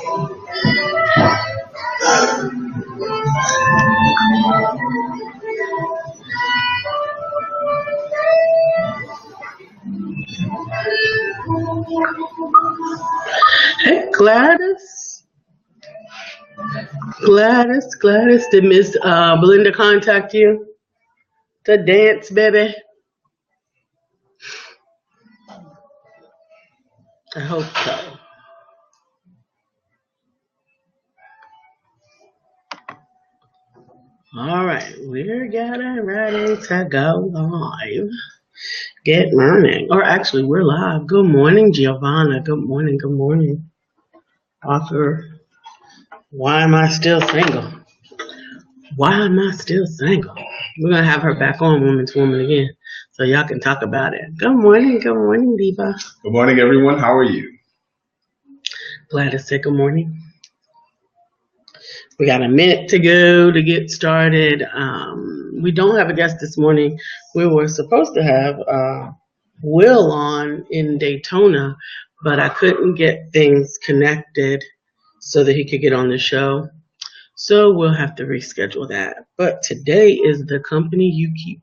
Hey, Gladys. Gladys, did Miss Belinda contact you to dance, baby? I hope so. All right, we're getting ready to go live. Get morning. Or actually, we're live. Good morning, Giovanna. Good morning. Author, why am I still single? We're going to have her back on Woman's Woman again so y'all can talk about it. Good morning, Diva. Good morning, everyone. How are you? Glad to say good morning. We got a minute to go to get started. We don't have a guest this morning. We were supposed to have Will on in Daytona, but I couldn't get things connected so that he could get on the show. So we'll have to reschedule that. But today is the company you keep.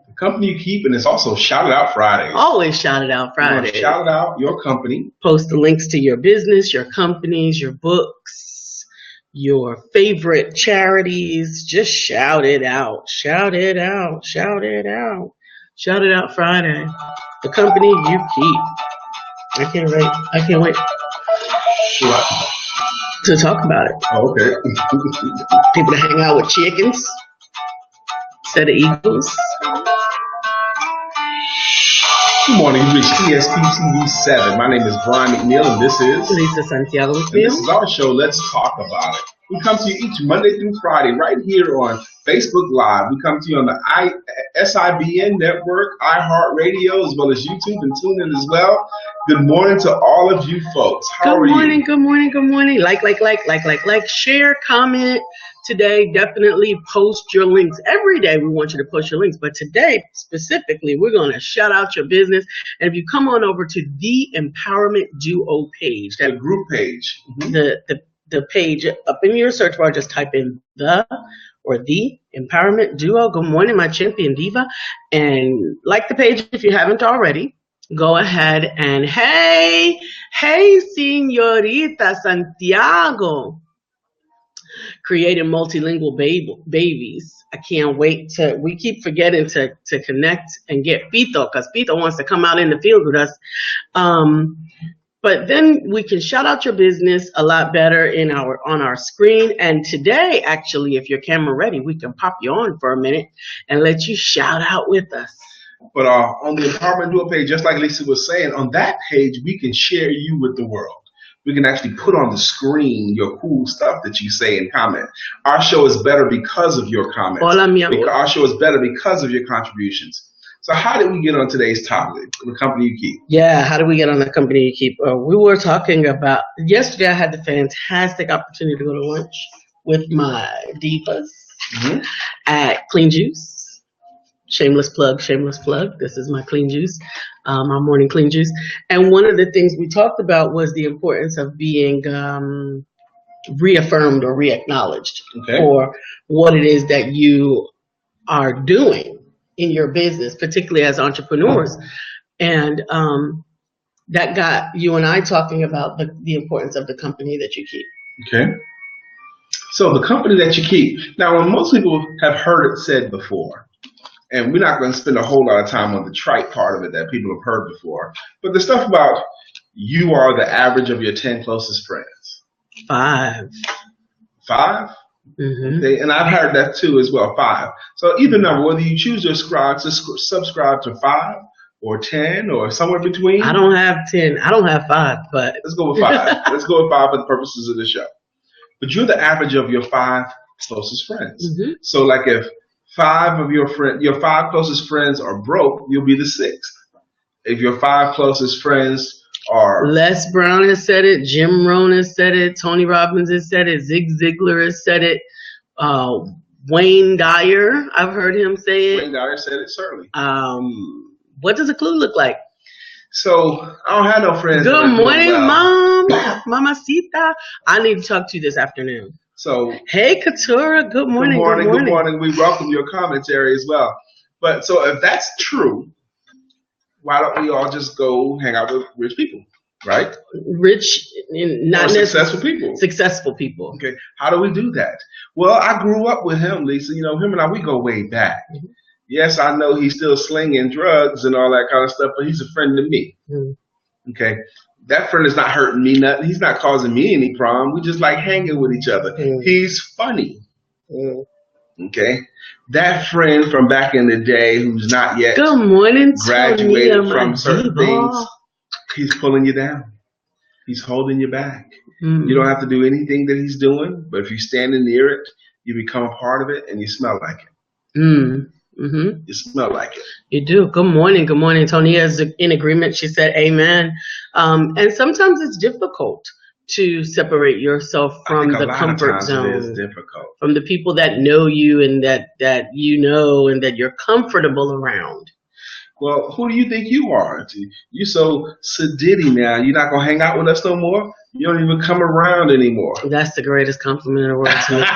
The company you keep, and it's also Shout It Out Friday. Always Shout It Out Friday. Shout it out your company. Post the links to your business, your companies, your books, your favorite charities. Just shout it out. Shout it out. Shout it out. Shout It Out Friday. The company you keep. I can't wait to talk about it. Oh, okay. People to hang out with chickens instead of eagles. Good morning, you reached ESPTV 7. My name is Brian McNeil, and this is Lisa Santiago and this is our show, Let's Talk About It. We come to you each Monday through Friday right here on Facebook Live. We come to you on the SIBN network, iHeartRadio, as well as YouTube and TuneIn as well. Good morning to all of you folks. How are you? Good morning. Like, share, comment. Today, definitely post your links. Every day we want you to post your links, but today specifically, we're going to shout out your business. And if you come on over to the Empowerment Duo page, The group page. the page up in your search bar, just type in the Empowerment Duo. Good morning, my champion diva. And like the page if you haven't already. Go ahead and hey, Señorita Santiago. Creating multilingual babies. I can't wait we keep forgetting to connect and get Fito, because Fito wants to come out in the field with us. But then we can shout out your business a lot better on our screen. And today, actually, if your camera ready, we can pop you on for a minute and let you shout out with us. But on the Empowerment Duo page, just like Lisa was saying, on that page, we can share you with the world. We can actually put on the screen your cool stuff that you say and comment. Our show is better because of your comments. Hola, mi amor. Our show is better because of your contributions. So how did we get on today's topic, the company you keep? Yeah, how did we get on the company you keep? We were talking about, yesterday I had the fantastic opportunity to go to lunch with my divas at Clean Juice. Shameless plug. This is my Clean Juice, my morning Clean Juice. And one of the things we talked about was the importance of being reaffirmed or reacknowledged for what it is that you are doing in your business, particularly as entrepreneurs. And that got you and I talking about the importance of the company that you keep. Okay. So the company that you keep. Now, when most people have heard it said before, and we're not going to spend a whole lot of time on the trite part of it that people have heard before, but the stuff about you are the average of your 10 closest friends. 5? Mm-hmm. And I've heard that too as well, 5. So either number, whether you choose to subscribe to 5 or 10 or somewhere between. I don't have 10. I don't have 5, but let's go with 5. Let's go with 5 for the purposes of the show. But you're the average of your 5 closest friends. Mm-hmm. So like if 5 of your 5 closest friends are broke, you'll be the 6th. If your 5 closest friends are Les Brown has said it, Jim Rohn has said it, Tony Robbins has said it, Zig Ziglar has said it, Wayne Dyer, I've heard him say it. Wayne Dyer said it, certainly. What does a clue look like? So I don't have no friends. Good morning, well. Mom. Mamacita. I need to talk to you this afternoon. So hey, Katura. Good morning. Good morning. We welcome your commentary as well. But so if that's true, why don't we all just go hang out with rich people, right? Rich, not successful people. Successful people. Okay. How do we do that? Well, I grew up with him, Lisa. You know, him and I, we go way back. Mm-hmm. Yes, I know he's still slinging drugs and all that kind of stuff, but he's a friend to me. Mm-hmm. Okay. That friend is not hurting me nothing. He's not causing me any problem. We just like hanging with each other. Mm-hmm. He's funny. Mm-hmm. Okay. That friend from back in the day who's not yet graduated from certain things, he's pulling you down. He's holding you back. Mm-hmm. You don't have to do anything that he's doing, but if you stand near it, you become a part of it and you smell like it. Mm-hmm. You smell like it. You do. Good morning. Good morning. Tonia is in agreement. She said amen. And sometimes it's difficult to separate yourself from the comfort zone. It is difficult. From the people that know you and that you know and that you're comfortable around. Well, who do you think you are? You so sedity now. You're not going to hang out with us no more? You don't even come around anymore. That's the greatest compliment in the world to me.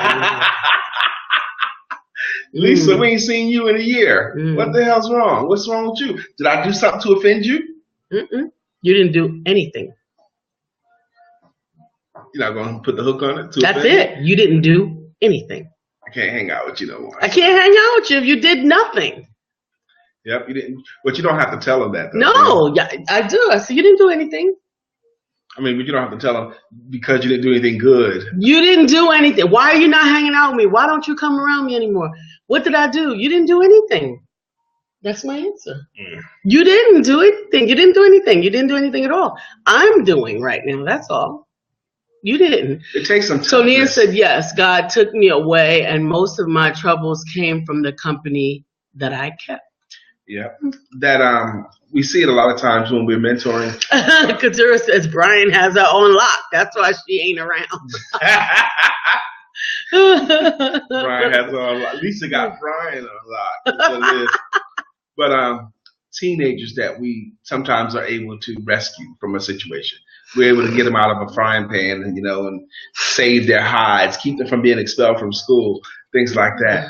Lisa, we ain't seen you in a year. What the hell's wrong? What's wrong with you? Did I do something to offend you? You didn't do anything. You're not going to put the hook on it? That's it. You didn't do anything. I can't hang out with you no more. I can't hang out with you if you did nothing. Yep, you didn't. But you don't have to tell them that. Though, no, yeah, I do. I said you didn't do anything. I mean, but you don't have to tell them because you didn't do anything good. You didn't do anything. Why are you not hanging out with me? Why don't you come around me anymore? What did I do? You didn't do anything. That's my answer. You didn't do anything. You didn't do anything. You didn't do anything at all. I'm doing right now. That's all. You didn't. It takes some time. So Nia said, yes, God took me away, and most of my troubles came from the company that I kept. Yeah, that we see it a lot of times when we're mentoring. Katura says Brian has her on lock. That's why she ain't around. Brian has her on lock. Lisa got Brian on lock. That's what it is. But teenagers that we sometimes are able to rescue from a situation. We're able to get them out of a frying pan, and and save their hides, keep them from being expelled from school, things like that.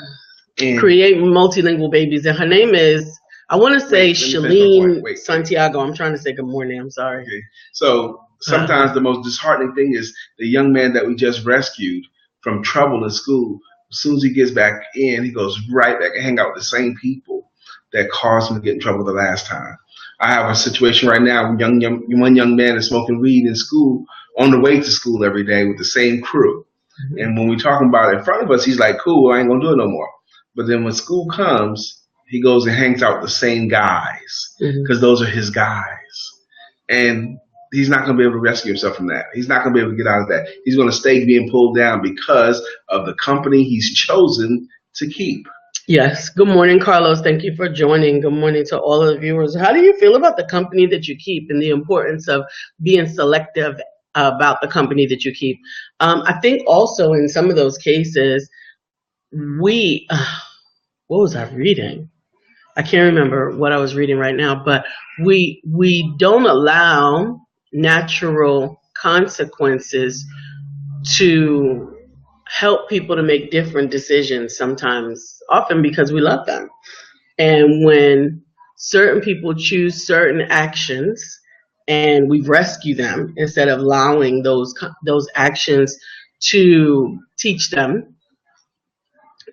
And create multilingual babies. And her name is, I want to say Shalene Santiago. I'm trying to say good morning. I'm sorry. Okay. So sometimes the most disheartening thing is the young man that we just rescued from trouble in school. As soon as he gets back in, he goes right back and hang out with the same people that caused him to get in trouble the last time. I have a situation right now. One young man is smoking weed in school on the way to school every day with the same crew. Mm-hmm. And when we're talking about it in front of us, he's like, cool, I ain't going to do it no more. But then when school comes, he goes and hangs out with the same guys because those are his guys. And he's not going to be able to rescue himself from that. He's not going to be able to get out of that. He's going to stay being pulled down because of the company he's chosen to keep. Yes. Good morning, Carlos. Thank you for joining. Good morning to all of the viewers. How do you feel about the company that you keep and the importance of being selective about the company that you keep? I think also in some of those cases, what was I reading? I can't remember what I was reading right now, but we don't allow natural consequences to help people to make different decisions sometimes, often because we love them. And when certain people choose certain actions and we rescue them instead of allowing those actions to teach them,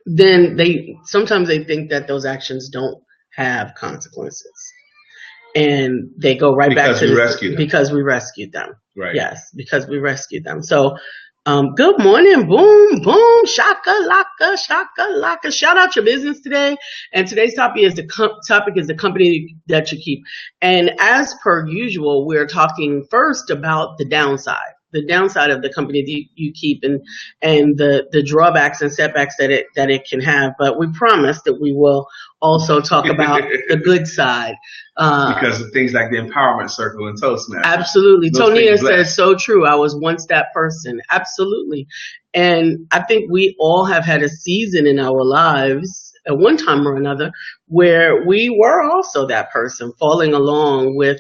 then sometimes they think that those actions don't have consequences, and they go right back to because we rescued them. Right. Yes, because we rescued them. So, good morning, boom, boom, shaka laka. Shout out your business today, and today's topic is the company that you keep. And as per usual, we're talking first about the downside of the company that you keep and the drawbacks and setbacks that it can have. But we promise that we will also talk about the good side. Because of things like the empowerment circle and Toastmasters. Absolutely. Tonia says so true. I was once that person. Absolutely. And I think we all have had a season in our lives at one time or another where we were also that person, falling along with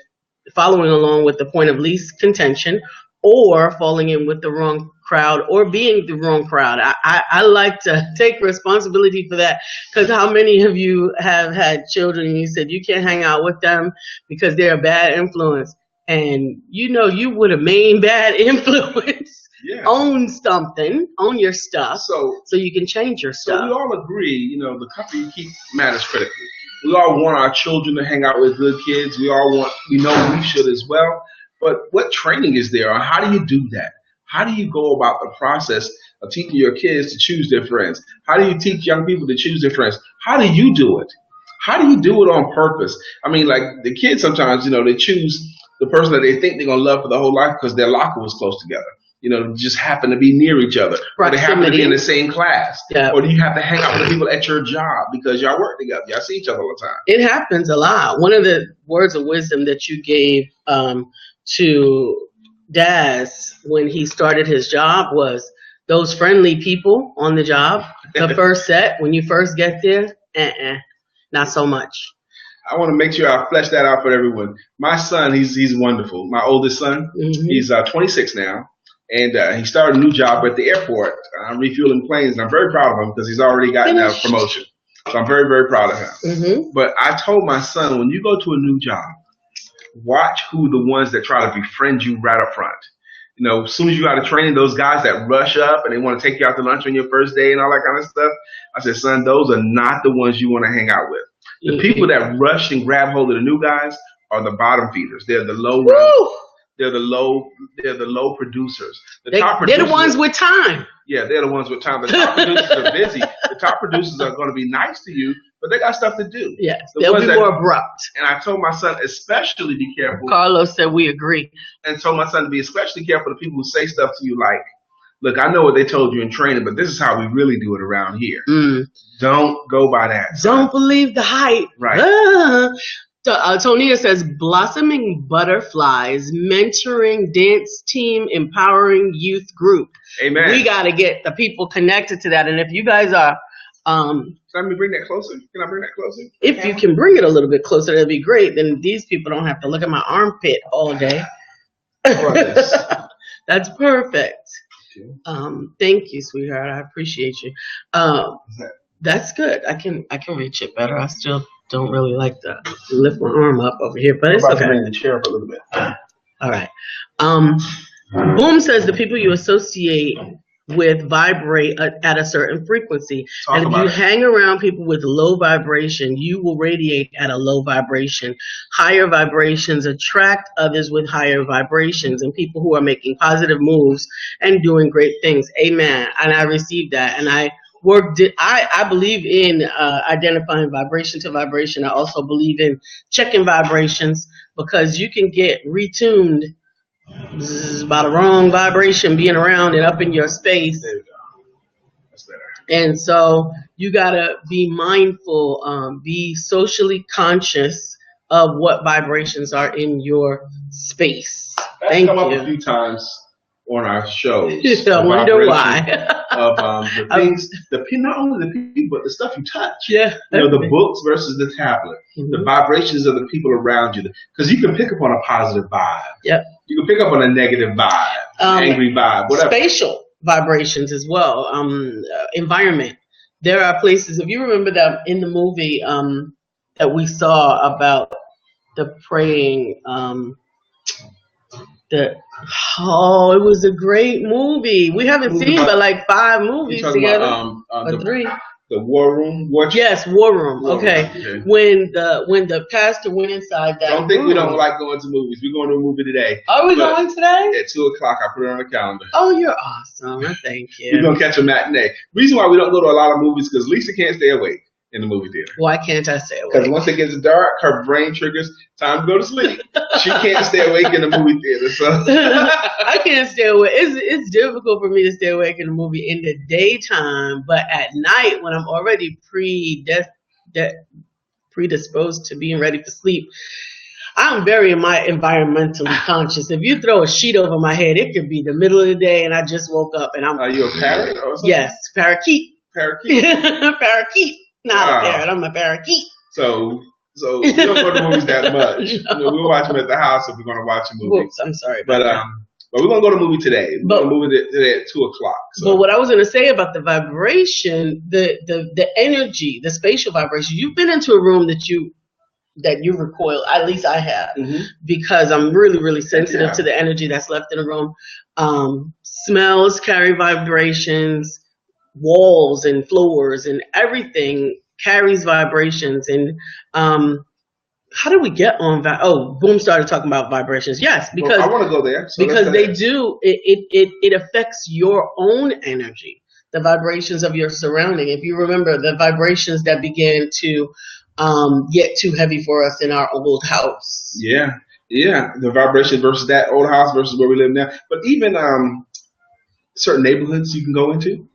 following along with the point of least contention, or falling in with the wrong crowd, or being the wrong crowd. I like to take responsibility for that, because how many of you have had children and you said you can't hang out with them because they're a bad influence, and you would have made bad influence. Yeah. Own something, own your stuff, So you can change your So we stuff. all agree, the company you keep matters critically. We all want our children to hang out with good kids. We know we should as well. But what training is there, or how do you do that? How do you go about the process of teaching your kids to choose their friends? How do you teach young people to choose their friends? How do you do it? How do you do it on purpose? I mean, like the kids sometimes, they choose the person that they think they're going to love for the whole life because their locker was close together. Just happen to be near each other. Or they happen to be in the same class. Yeah. Or do you have to hang out with the people at your job because y'all work together? Y'all see each other all the time. It happens a lot. One of the words of wisdom that you gave to Daz when he started his job was those friendly people on the job, the first set, when you first get there, not so much. I want to make sure I flesh that out for everyone. My son, he's wonderful. My oldest son, he's 26 now. And he started a new job at the airport. I'm refueling planes, and I'm very proud of him because he's already gotten a promotion. So I'm very, very proud of him. But I told my son, when you go to a new job, watch who the ones that try to befriend you right up front. As soon as you got to training, those guys that rush up and they want to take you out to lunch on your first day and all that kind of stuff. I said, son, those are not the ones you want to hang out with. The people that rush and grab hold of the new guys are the bottom feeders. They're the low runners. They're the low producers. They're the ones with time. Yeah, they're the ones with time. The top producers are busy. The top producers are going to be nice to you, but they got stuff to do. Yes, they'll be more abrupt. And I told my son, especially be careful. Carlos said we agree. And told my son to be especially careful of people who say stuff to you like, look, I know what they told you in training, but this is how we really do it around here. Don't go by that. Don't believe the hype. Right. Tonia says, blossoming butterflies, mentoring dance team, empowering youth group. Amen. We got to get the people connected to that. And if you guys are... Let me bring that closer. Can I bring that closer? If you can bring it a little bit closer, that'd be great. Then these people don't have to look at my armpit all day. That's perfect. Thank you, sweetheart. I appreciate you. That's good. I can reach it better. I still don't really like to lift my arm up over here, but it's okay. Bring the chair up a little bit. All right. Boom says the people you associate with vibrate at a certain frequency. And if you hang around people with low vibration, you will radiate at a low vibration. Higher vibrations attract others with higher vibrations and people who are making positive moves and doing great things. Amen. And I received that. And I believe in identifying vibration to vibration. I also believe in checking vibrations because you can get retuned by the wrong vibration being around and up in your space. There you go. That's better. And so you got to be mindful, be socially conscious of what vibrations are in your space. That's come up a few times on our shows. I wonder why. Of the things, not only the people, but the stuff you touch. Yeah. The books versus the tablet. The vibrations of the people around you. Because you can pick up on a positive vibe. Yep. You can pick up on a negative vibe, angry vibe, whatever. Spatial vibrations as well. Environment. There are places, if you remember that in the movie that we saw about the praying, it was a great movie. We haven't seen but like 5 movies together. Or 3. The War Room? Yes, War Room. Okay. When the pastor went inside that Don't think room. we don't like going to movies. We're going to a movie today. Are we going today? At 2 o'clock. I put it on the calendar. Oh, you're awesome. Thank you. We're going to catch a matinee. Reason why we don't go to a lot of movies because Lisa can't stay awake in the movie theater. Why can't I stay awake? Because once it gets dark, her brain triggers time to go to sleep. She can't stay awake in the movie theater. So I can't stay awake. It's difficult for me to stay awake in the movie in the daytime, but at night when I'm already predisposed to being ready for sleep, I'm very environmentally conscious. If you throw a sheet over my head, it could be the middle of the day and I just woke up and I'm... Are you a parrot or something? Yes, parakeet. Parakeet? Parakeet. Not a parrot, I'm a parakeet. So So we don't go to movies that much. No. We'll watch them at the house if we're going to watch a movie. Whoops, I'm sorry But about that. but we're going to go to a movie today. We're going to movie today at 2:00. So. But what I was going to say about the vibration, the energy, the spatial vibration, you've been into a room that you recoil, at least I have, because I'm really, really sensitive to the energy that's left in a room. Smells carry vibrations, walls and floors and everything carries vibrations. And how do we get on Boom started talking about vibrations. Yes, because I want to go there. So because they do, it affects your own energy, the vibrations of your surrounding. If you remember the vibrations that began to get too heavy for us in our old house. Yeah, the vibration versus that old house versus where we live now. But even certain neighborhoods you can go into,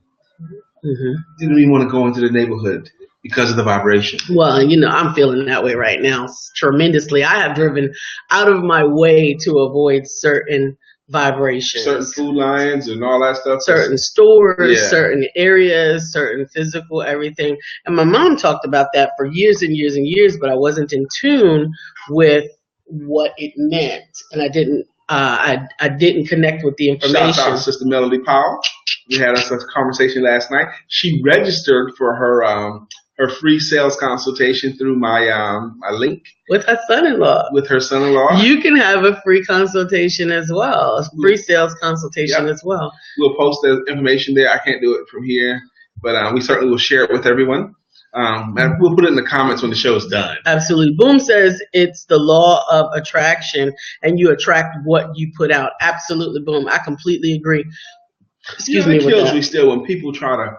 you don't even want to go into the neighborhood because of the vibration. Well, I'm feeling that way right now tremendously. I have driven out of my way to avoid certain vibrations, certain food lines and all that stuff, certain stores, certain areas, certain physical everything. And my mom talked about that for years and years and years, but I wasn't in tune with what it meant, and I didn't connect with the information. Shout out to Sister Melody Powell. We had a conversation last night. She registered for her free sales consultation through my link. With her son-in-law. With her son-in-law. You can have a free consultation as well, a free sales consultation as well. We'll post the information there. I can't do it from here, but we certainly will share it with everyone. And we'll put it in the comments when the show is done. Absolutely. Boom says it's the law of attraction, and you attract what you put out. Absolutely, Boom. I completely agree. Excuse me. It kills me still when people try to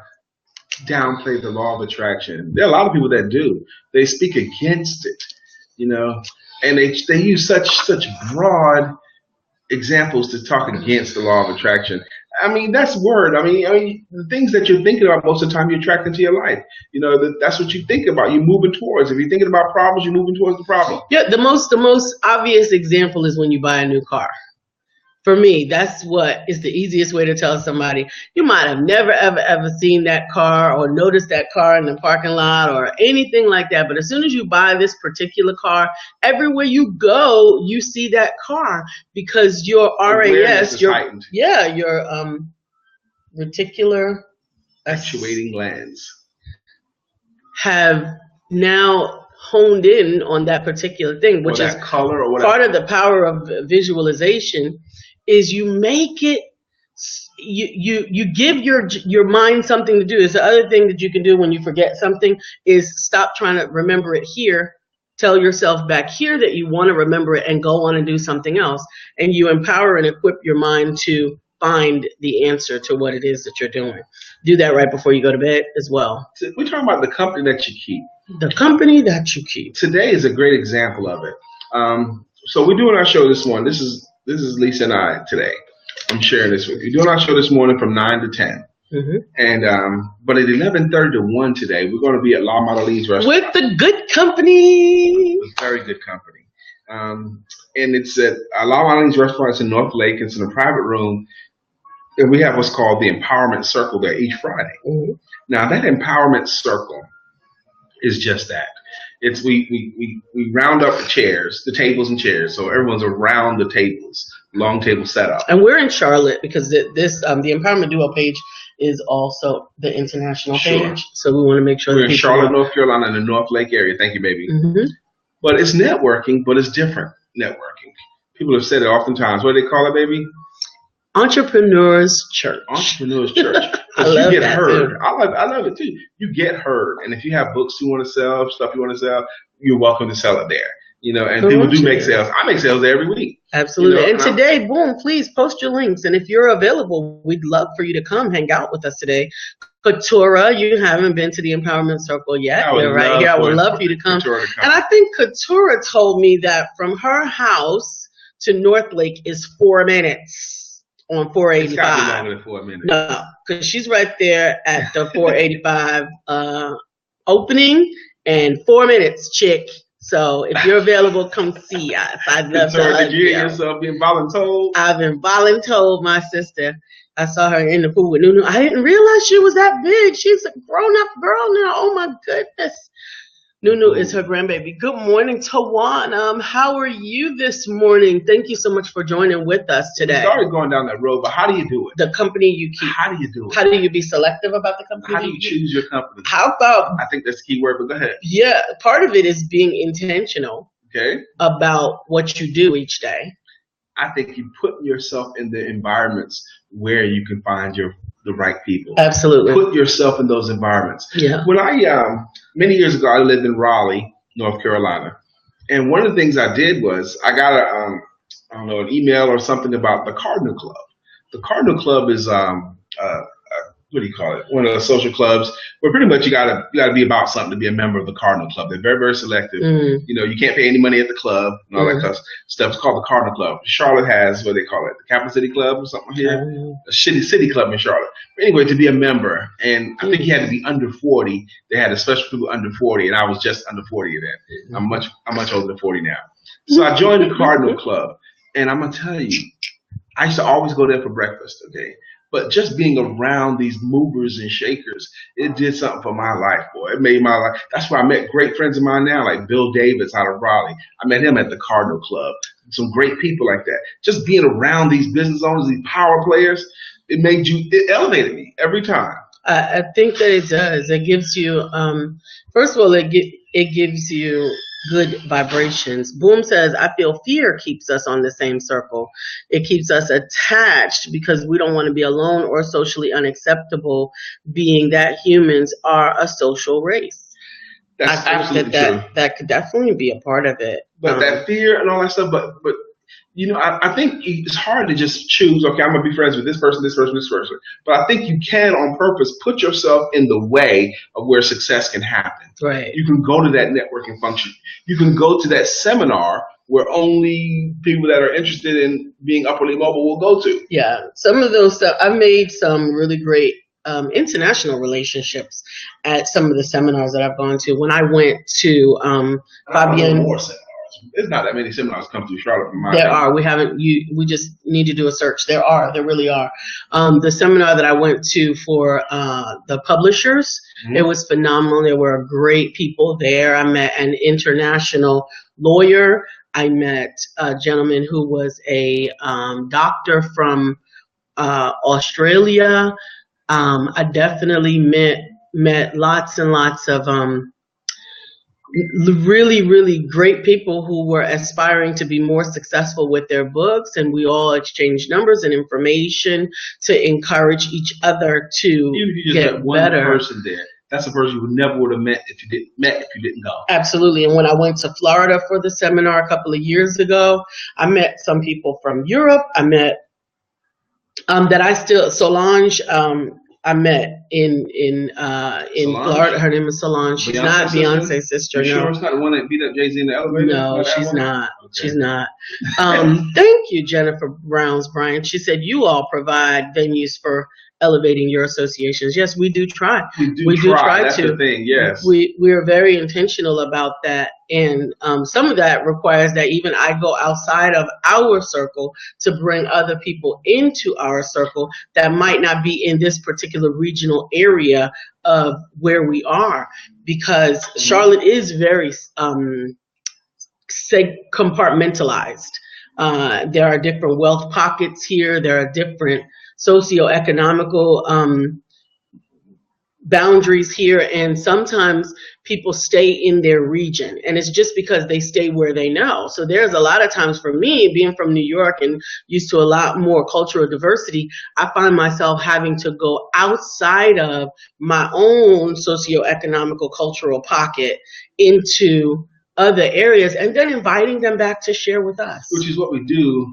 downplay the law of attraction. There are a lot of people that do. They speak against it, and they use such broad examples to talk against the law of attraction. I mean, that's word. I mean, the things that you're thinking about most of the time you attract into your life. That's what you think about. You're moving towards. If you're thinking about problems, you're moving towards the problem. Yeah, the most obvious example is when you buy a new car. For me, that's what is the easiest way to tell somebody. You might have never, ever seen that car or noticed that car in the parking lot or anything like that. But as soon as you buy this particular car, everywhere you go, you see that car because your RAS, your reticular actuating glands have now honed in on that particular thing, which is color or part of the power of visualization. Is you make it, you give your mind something to do. It's the other thing that you can do when you forget something is stop trying to remember it here. Tell yourself back here that you want to remember it and go on and do something else. And you empower and equip your mind to find the answer to what it is that you're doing. Do that right before you go to bed as well. We're talking about the company that you keep. The company that you keep. Today is a great example of it. So we're doing our show this morning. This is Lisa and I today. I'm sharing this with you. We're doing our show this morning from 9 to 10. And but at 11:30 to 1 today, we're going to be at La Madeline's restaurant. With the good company. With very good company. And it's at La Madeline's restaurant. It's in North Lake. It's in a private room. And we have what's called the Empowerment Circle there each Friday. Now, that Empowerment Circle is just that. It's we round up the chairs, the tables and chairs, so everyone's around the tables, long table setup. And we're in Charlotte because the Empowerment Duo page is also the international page, so we want to make sure we're in Charlotte, North Carolina, in the North Lake area. Thank you, baby. But it's networking, but it's different networking. People have said it oftentimes. What do they call it, baby? Entrepreneurs Church. Entrepreneurs Church. I love you get that heard. Too. I love it too. You get heard, and if you have books you want to sell, stuff you want to sell, you're welcome to sell it there. And people do make sales. I make sales there every week. Absolutely. And today, Boom, please post your links. And if you're available, we'd love for you to come hang out with us today. Katura, you haven't been to the Empowerment Circle yet. You're right here. I would love for you to come. And I think Katura told me that from her house to North Lake is 4 minutes. On 485. It's got to be longer than 4 minutes. No, because she's right there at the 485 opening, and 4 minutes, chick. So if you're available, come see us. I'd love to. Did you hear yourself being voluntold? I've been voluntold, my sister. I saw her in the pool with Nunu. I didn't realize she was that big. She's a grown-up girl now. Oh my goodness. Nunu is her grandbaby. Good morning, Tawan. How are you this morning? Thank you so much for joining with us We today. started going down that road, but how do you do it? The company you keep. How do you do it? How do you be selective about the company? How do you choose your company? How about, I think that's the key word, but go ahead. yeah, part of it is being intentional Okay. about what you do each day. I think you put yourself in the environments where you can find the right people. Absolutely. Put yourself in those environments. Yeah. When I many years ago, I lived in Raleigh, North Carolina, and one of the things I did was I got an email or something about the Cardinal Club. The Cardinal Club is what do you call it? One of the social clubs where pretty much you gotta be about something to be a member of the Cardinal Club. They're very, very selective. Mm. You know, you can't pay any money at the club and all that kind of stuff. It's called the Cardinal Club. Charlotte has what they call it, the Capital City Club or something here, a shitty city club in Charlotte. But anyway, to be a member, and I think you had to be under 40. They had a special people under 40, and I was just under 40 of that. I'm much older than 40 now. So I joined the Cardinal Club, and I'm gonna tell you, I used to always go there for breakfast. Okay. But just being around these movers and shakers, it did something for my life, boy. It made my life. That's where I met great friends of mine now, like Bill Davis out of Raleigh. I met him at the Cardinal Club. Some great people like that. Just being around these business owners, these power players, it elevated me every time. I think that it does. It gives you, first of all, it gives you good vibrations. Boom says, I feel fear keeps us on the same circle. It keeps us attached because we don't want to be alone or socially unacceptable, being that humans are a social race. That's I absolutely think true. that could definitely be a part of it. But that fear and all that stuff, but you know, I think it's hard to just choose, okay, I'm going to be friends with this person, this person, this person. But I think you can, on purpose, put yourself in the way of where success can happen. Right. You can go to that networking function. You can go to that seminar where only people that are interested in being upwardly mobile will go to. Yeah. Some of those stuff, I've made some really great international relationships at some of the seminars that I've gone to. When I went to Fabienne. More seminars. There's not that many seminars come through Charlotte. There are. We just need to do a search. There really are. The seminar that I went to for the publishers, it was phenomenal. There were great people there. I met an international lawyer. I met a gentleman who was a doctor from Australia. I definitely met lots and lots of really, really great people who were aspiring to be more successful with their books, and we all exchanged numbers and information to encourage each other to even if you just get met one better. person there, that's a person you never would have met if you didn't go. Absolutely. And when I went to Florida for the seminar a couple of years ago, I met some people from Europe. I met Solange. I met in Florida. Her name is Solange. She's not Beyonce's sister. You no. sure it's not the one that beat up Jay-Z in the elevator? No, she's not. Okay. She's not. Thank you, Jennifer Browns-Bryant. She said you all provide venues for elevating your associations. Yes, we do try. We do try. That's to. the thing. Yes. We are very intentional about that, and some of that requires that even I go outside of our circle to bring other people into our circle that might not be in this particular regional area of where we are, because Charlotte is very compartmentalized. There are different wealth pockets here. There are different socioeconomical boundaries here, and sometimes people stay in their region, and it's just because they stay where they know. So there's a lot of times for me, being from New York and used to a lot more cultural diversity, I find myself having to go outside of my own socioeconomical cultural pocket into other areas, and then inviting them back to share with us. Which is what we do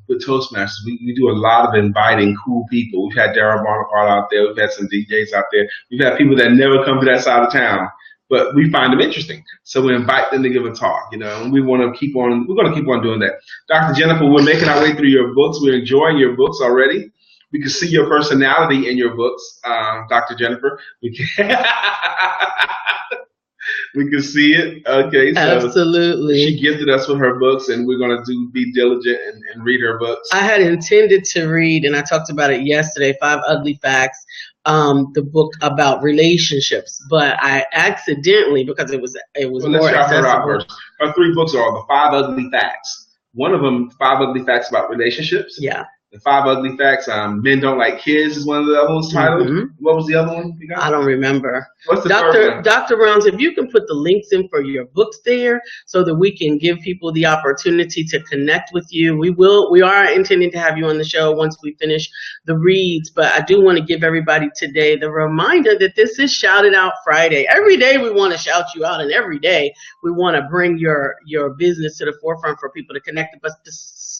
with Toastmasters. We do a lot of inviting cool people. We've had Darren Bonaparte out there. We've had some DJs out there. We've had people that never come to that side of town, but we find them interesting. So we invite them to give a talk, you know, and we're going to keep on doing that. Dr. Jennifer, we're making our way through your books. We're enjoying your books already. We can see your personality in your books, Dr. Jennifer. We can see it. Okay, so absolutely. She gifted us with her books, and we're going to be diligent and read her books. I had intended to read, and I talked about it yesterday, 5 Ugly Facts. the book about relationships, but I accidentally, because it was Well, more let's shout her out accessible. first. Her 3 books are The 5 Ugly Facts. One of them, 5 Ugly Facts about relationships. Yeah. The 5 Ugly Facts, Men Don't Like Kids is one of the other ones titled. What was the other one you got? I don't remember. What's the third one? Dr. Rounds, if you can put the links in for your books there so that we can give people the opportunity to connect with you. We are intending to have you on the show once we finish the reads, but I do want to give everybody today the reminder that this is Shouted Out Friday. Every day we want to shout you out, and every day we want to bring your business to the forefront for people to connect with us.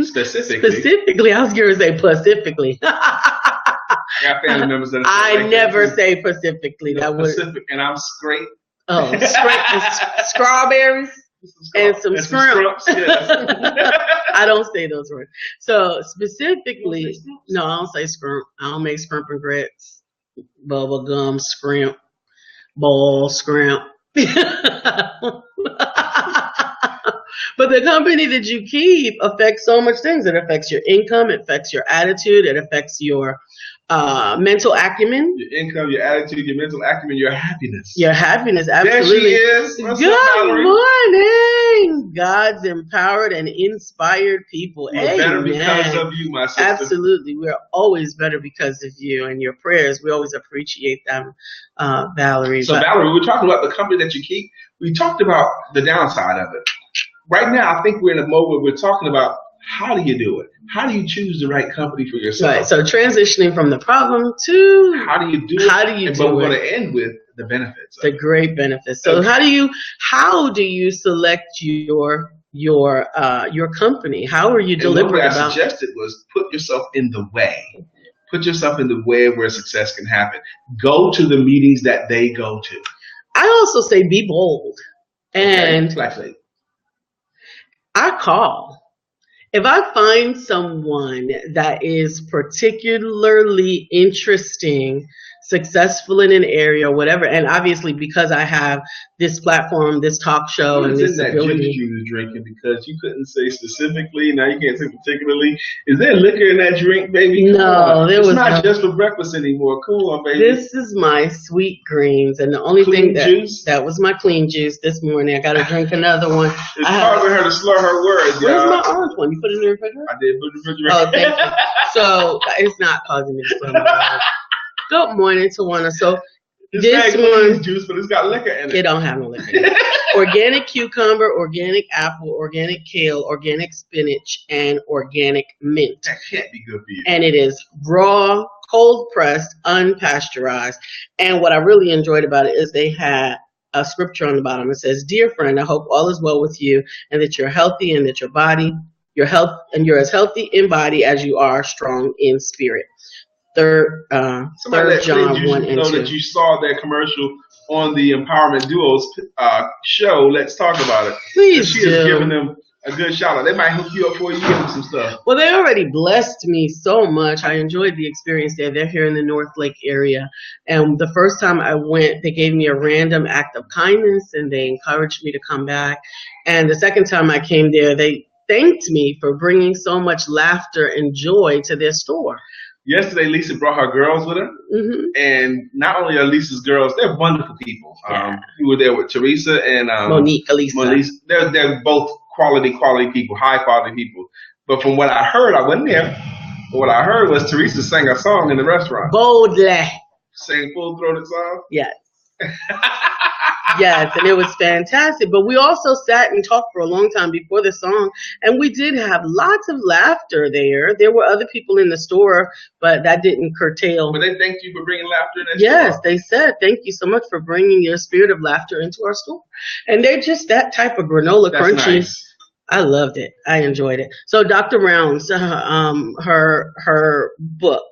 Specifically, I was going to say pacifically. Got family members that I never say pacifically. No, That would. Pacific, and I'm straight. Oh, strawberries and some scrimp. Yes. I don't say those words. So specifically, no, I don't say scrimp. I don't make scrimp and grits, bubble gum, scrimp, ball, scrimp. But the company that you keep affects so much things. It affects your income. It affects your attitude. It affects your mental acumen. Your income, your attitude, your mental acumen, your happiness. Your happiness, absolutely. There she is. What's up, Good Valerie? morning. God's empowered and inspired people. We're better Amen. because of you, my sister. Absolutely. We're always better because of you and your prayers. We always appreciate them, Valerie. So, Valerie, we were talking about the company that you keep. We talked about the downside of it. Right now, I think we're in a mode where we're talking about how do you do it? How do you choose the right company for yourself? Right. So transitioning from the problem to how do you do it? How do you do But we're it? going to end with the benefits. The great benefits. So how do you select your company? How are you deliberate what I about? suggested was put yourself in the way. Put yourself in the way where success can happen. Go to the meetings that they go to. I also say be bold. And Flashlight. I call. If I find someone that is particularly interesting, successful in an area, whatever, and obviously because I have this platform, this talk show, What and is this in that ability. juice you was drinking? Because you couldn't say specifically. Now you can't say particularly. Is there liquor in that drink, baby? Come No, on. there it's was not no- just for breakfast anymore. Cool on, baby. This is my sweet greens, and the only Clean thing juice? that was my clean juice this morning. I got to drink another one. It's I hard have- for her to slur her words, Where's y'all. my orange one? You put it in the refrigerator? I did put the refrigerator. Oh, thank you. So it's not causing me to spill my water. Good morning, Tawana. So It's this got one, clean juice, but it's got liquor in it it. don't have no liquor. in it. Organic cucumber, organic apple, organic kale, organic spinach, and organic mint. That can't be good for you. And it is raw, cold pressed, unpasteurized. And what I really enjoyed about it is they had a scripture on the bottom. It says, "Dear friend, I hope all is well with you and that you're healthy and that you're as healthy in body as you are strong in spirit." Third Somebody John let 1 you and know 2. that you saw that commercial on the Empowerment Duos show. Let's talk about it. Please She is do. giving them a good shout out. They might hook you up before you give them some stuff. Well, they already blessed me so much. I enjoyed the experience there. They're here in the North Lake area. And the first time I went, they gave me a random act of kindness and they encouraged me to come back. And the second time I came there, they thanked me for bringing so much laughter and joy to their store. Yesterday, Lisa brought her girls with her. Hmm. And not only are Lisa's girls, they're wonderful people. Yeah. You were there with Teresa and Monique, Elisa. Monique. They're both quality people, high quality people. But from what I heard, I wasn't there. But what I heard was Teresa sang a song in the restaurant. Boldly. Sang full-throated song. Yes. Yes, and it was fantastic. But we also sat and talked for a long time before the song, and we did have lots of laughter there. There were other people in the store, but that didn't curtail. But they thanked you for bringing laughter in that Yes, store. they said, "Thank you so much for bringing your spirit of laughter into our store." And they're just that type of granola That's crunchy. nice. I loved it. I enjoyed it. So Dr. Rounds, her book,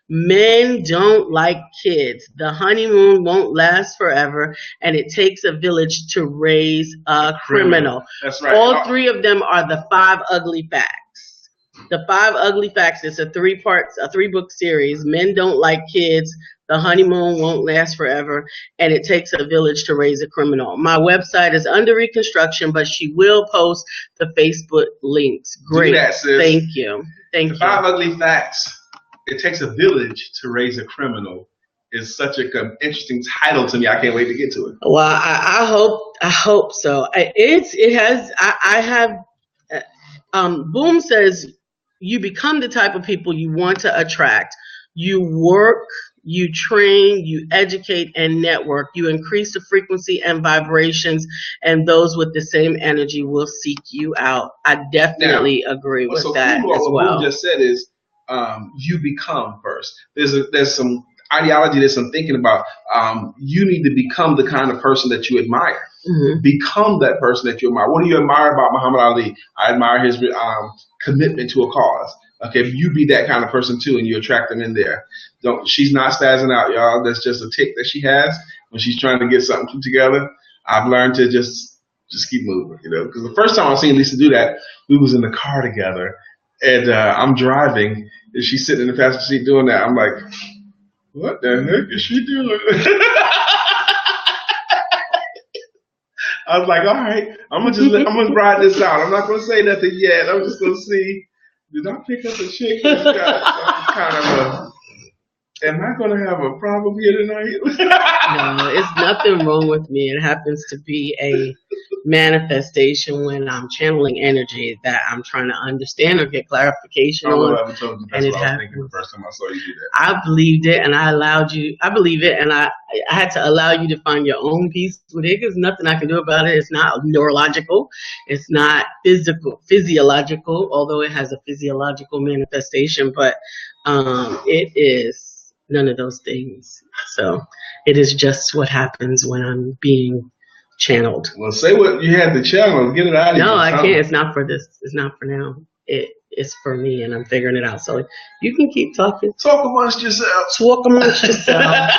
Men Don't Like Kids. The honeymoon won't last forever, and it takes a village to raise a criminal. That's right. All three of them are the 5 Ugly Facts. The 5 Ugly Facts is a 3-book series. Men Don't Like Kids. The honeymoon won't last forever, and it takes a village to raise a criminal. My website is under reconstruction, but she will post the Facebook links. Great. Do that, sis. Thank you. Thank The you. 5 Ugly Facts. it takes a village to raise a criminal is such an interesting title to me. I can't wait to get to it. Well, I hope so. I have. Boom says you become the type of people you want to attract. You work, you train, you educate and network. You increase the frequency and vibrations, and those with the same energy will seek you out. I definitely agree with that as well. What Boom just said is you become first. There's some ideology, there's some thinking about you need to become the kind of person that you admire. Mm-hmm. Become that person that you admire. What do you admire about Muhammad Ali? I admire his commitment to a cause. Okay, if you be that kind of person too, and you attract them in there. She's not spazzing out, y'all. That's just a tick that she has when she's trying to get something together. I've learned to just keep moving, because the first time I seen Lisa do that, we was in the car together, and I'm driving, and she's sitting in the passenger seat doing that. I'm like, what the heck is she doing? I was like, all right, I'm gonna ride this out. I'm not gonna say nothing yet. I'm just gonna see. Did I pick up a chick that's got kind of am I gonna have a problem here tonight? No, it's nothing wrong with me. It happens to be a manifestation when I'm channeling energy that I'm trying to understand or get clarification on. I told you that's what I was thinking the first time I saw you do that. I believed it, and I believe it, and I had to allow you to find your own peace with it. There's nothing I can do about it. It's not neurological. It's not physiological, although it has a physiological manifestation, but it is none of those things. So it is just what happens when I'm being channeled. Well, say what you had to channel. Get it out of you. No, I can't. It's not for this. It's not for now. It's for me, and I'm figuring it out. So you can keep talking. Talk amongst yourself. Talk amongst yourself.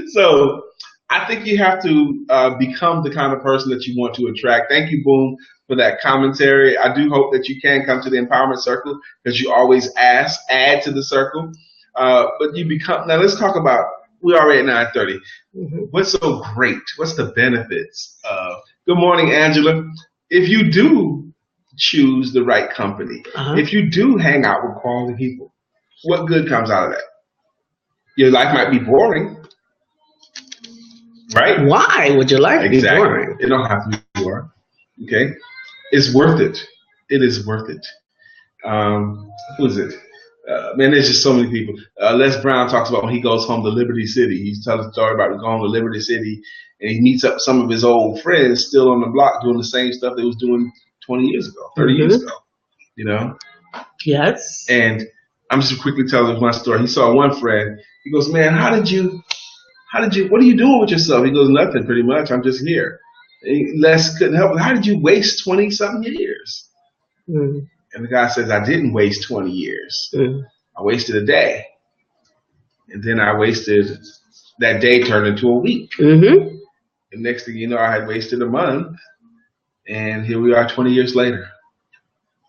So I think you have to become the kind of person that you want to attract. Thank you, Boom, for that commentary. I do hope that you can come to the Empowerment Circle, because you always add to the circle. But you become, now let's talk about, we're already at 9:30. Mm-hmm. What's so great? What's the benefits of, good morning, Angela. If you do choose the right company, if you do hang out with quality people, what good comes out of that? Your life might be boring, right? Why would your life be boring? It don't have to be boring, okay? It's worth it. It is worth it. Who is it? Man, there's just so many people. Les Brown talks about when he goes home to Liberty City. He's telling a story about going to Liberty City, and he meets up with some of his old friends still on the block doing the same stuff they was doing 20 years ago, 30 years ago, Yes. And I'm just quickly telling one story. He saw one friend. He goes, man, what are you doing with yourself? He goes, nothing, pretty much. I'm just here. Les couldn't help it. How did you waste 20-something years? Mm-hmm. And the guy says, I didn't waste 20 years. Mm. I wasted a day. And then that day turned into a week. Mm-hmm. And next thing you know, I had wasted a month. And here we are 20 years later.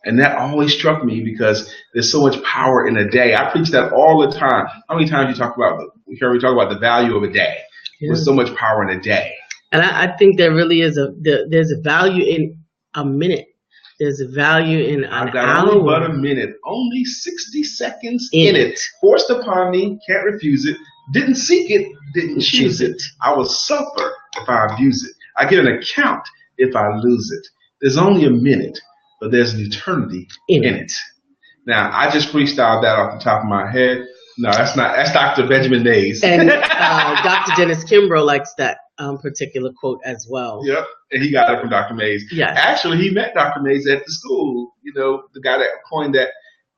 And that always struck me because there's so much power in a day. I preach that all the time. How many times we talk about the value of a day? Yeah. There's so much power in a day. And I think there really is there's a value in a minute. There's a value in an I've got hour. Only but a minute. Only 60 seconds in it. Forced upon me. Can't refuse it. Didn't seek it. Didn't choose it. I will suffer if I abuse it. I get an account if I lose it. There's only a minute, but there's an eternity in it. Now, I just freestyled that off the top of my head. No, that's not. That's Dr. Benjamin Mays. And Dr. Dennis Kimbrough likes that particular quote as well. Yep, and he got it from Dr. Mays. Yes. Actually, he met Dr. Mays at the school. The guy that coined that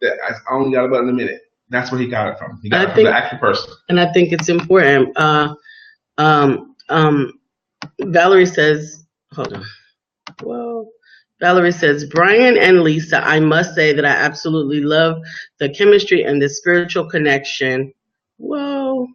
I only got about in a minute. That's where he got it from. He got it from the actual person. And I think it's important. Valerie says, hold on. Well, Valerie says, Brian and Lisa, I must say that I absolutely love the chemistry and the spiritual connection. Whoa.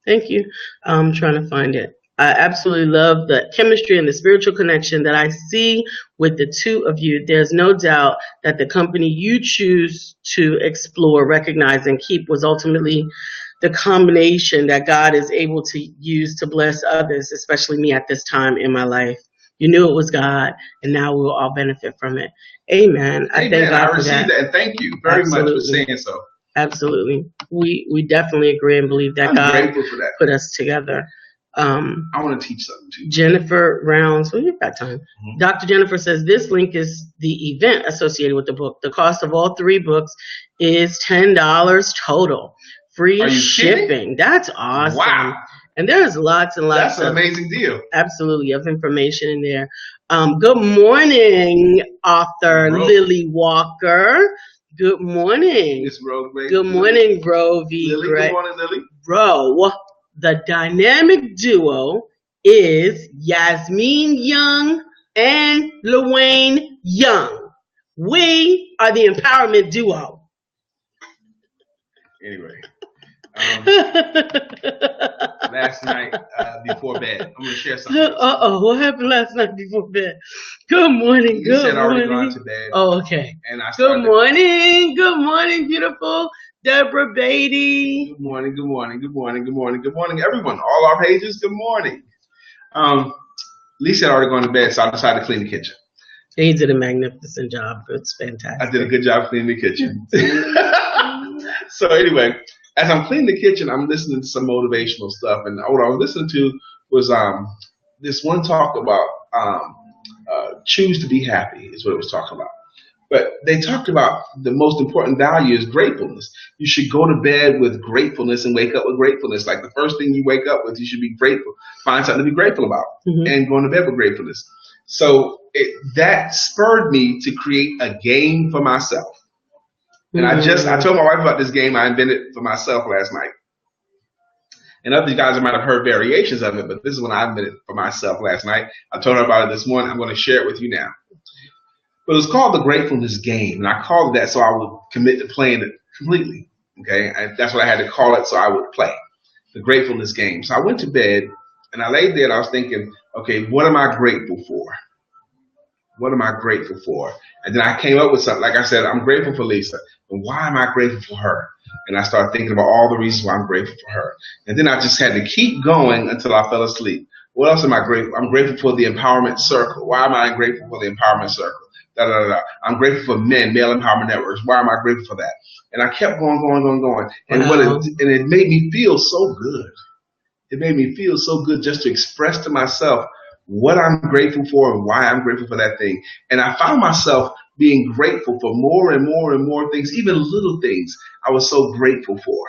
Thank you. I'm trying to find it. I absolutely love the chemistry and the spiritual connection that I see with the two of you. There's no doubt that the company you choose to explore, recognize, and keep was ultimately the combination that God is able to use to bless others, especially me at this time in my life. You knew it was God, and now we'll all benefit from it. Amen. I thank God for that. I received that, and thank you very much for saying so. Absolutely. We definitely agree and believe that I'm God grateful for that. put us together. I want to teach something too. Jennifer Rounds, well, you've got time. Dr. Jennifer says this link is the event associated with the book. The cost of all 3 books is $10 total. Free Are you shipping. kidding? That's awesome. Wow. And there's lots and lots That's an of amazing deal. absolutely of information in there. Good morning, author Ro- Lily Walker. Good morning. Miss Rose Gray. Good morning, Bro V. Lily. Gray. Good morning, Lily. Bro, the dynamic duo is Yasmin Young and Luane Young. We are the empowerment duo. Anyway, last night before bed, I'm going to share something. What happened last night before bed? Good morning. You Good said already morning. gone to bed. Oh, okay. And I Good started. morning. Good morning, beautiful Deborah Beatty. Good morning. Good morning. Good morning. Good morning. Good morning, everyone. All our pages. Good morning. Lisa had already gone to bed, so I decided to clean the kitchen. He did a magnificent job. It's fantastic. I did a good job cleaning the kitchen. So anyway, as I'm cleaning the kitchen, I'm listening to some motivational stuff, and what I was listening to was this one talk about choose to be happy is what it was talking about. But they talked about the most important value is gratefulness. You should go to bed with gratefulness and wake up with gratefulness. Like the first thing you wake up with, you should be grateful. Find something to be grateful about, and go to bed with gratefulness. So that spurred me to create a game for myself. And I told my wife about this game I invented for myself last night. And other guys might have heard variations of it, but this is what I invented for myself last night. I told her about it this morning. I'm going to share it with you now. But it was called the Gratefulness Game, and I called it that so I would commit to playing it completely. Okay, and that's what I had to call it, so I would play the Gratefulness Game. So I went to bed, and I laid there, and I was thinking, okay, what am I grateful for? What am I grateful for? And then I came up with something. Like I said, I'm grateful for Lisa. But why am I grateful for her? And I started thinking about all the reasons why I'm grateful for her. And then I just had to keep going until I fell asleep. What else am I grateful? I'm grateful for the Empowerment Circle. Why am I grateful for the Empowerment Circle? Da, da, da, da. I'm grateful for men, male empowerment networks. Why am I grateful for that? And I kept going. And it made me feel so good. It made me feel so good just to express to myself what I'm grateful for and why I'm grateful for that thing. And I found myself being grateful for more and more and more things, even little things I was so grateful for.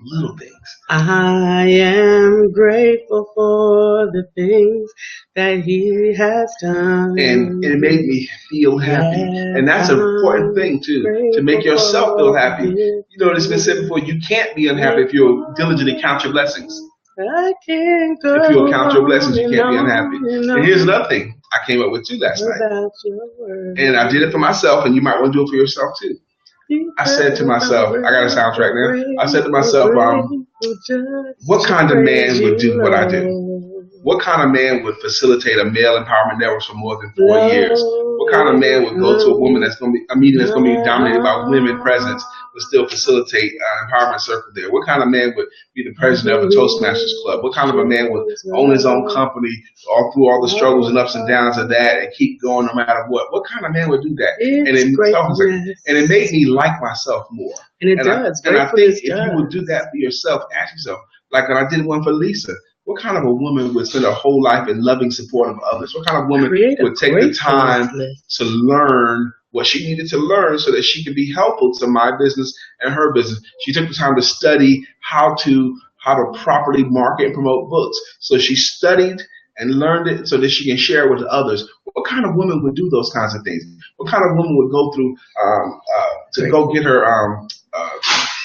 Little things. I am grateful for the things that He has done. And it made me feel happy. And that's an important thing, too, to make yourself feel happy. You know, it's been said before, you can't be unhappy if you diligently count your blessings. If you count your blessings, you can't be unhappy. And here's another thing I came up with, too, last night. And I did it for myself, and you might want to do it for yourself, too. I said to myself, I got a soundtrack now. I said to myself, what kind of man would do what I do? What kind of man would facilitate a male empowerment network for more than 4 years? What kind of man would go to a woman that's going to be a meeting that's going to be dominated by women presence, but still facilitate an empowerment circle there? What kind of man would be the president of a Toastmasters club? What kind of a man would own his own company all through all the struggles and ups and downs of that and keep going no matter what? What kind of man would do that? And it made me like myself more. And it does. And I think if you would do that for yourself, ask yourself, like when I did one for Lisa, what kind of a woman would spend her whole life in loving support of others? What kind of woman would take the time to learn what she needed to learn so that she could be helpful to my business and her business? She took the time to study how to properly market and promote books. So she studied and learned it so that she can share it with others. What kind of woman would do those kinds of things? What kind of woman would go through to go get her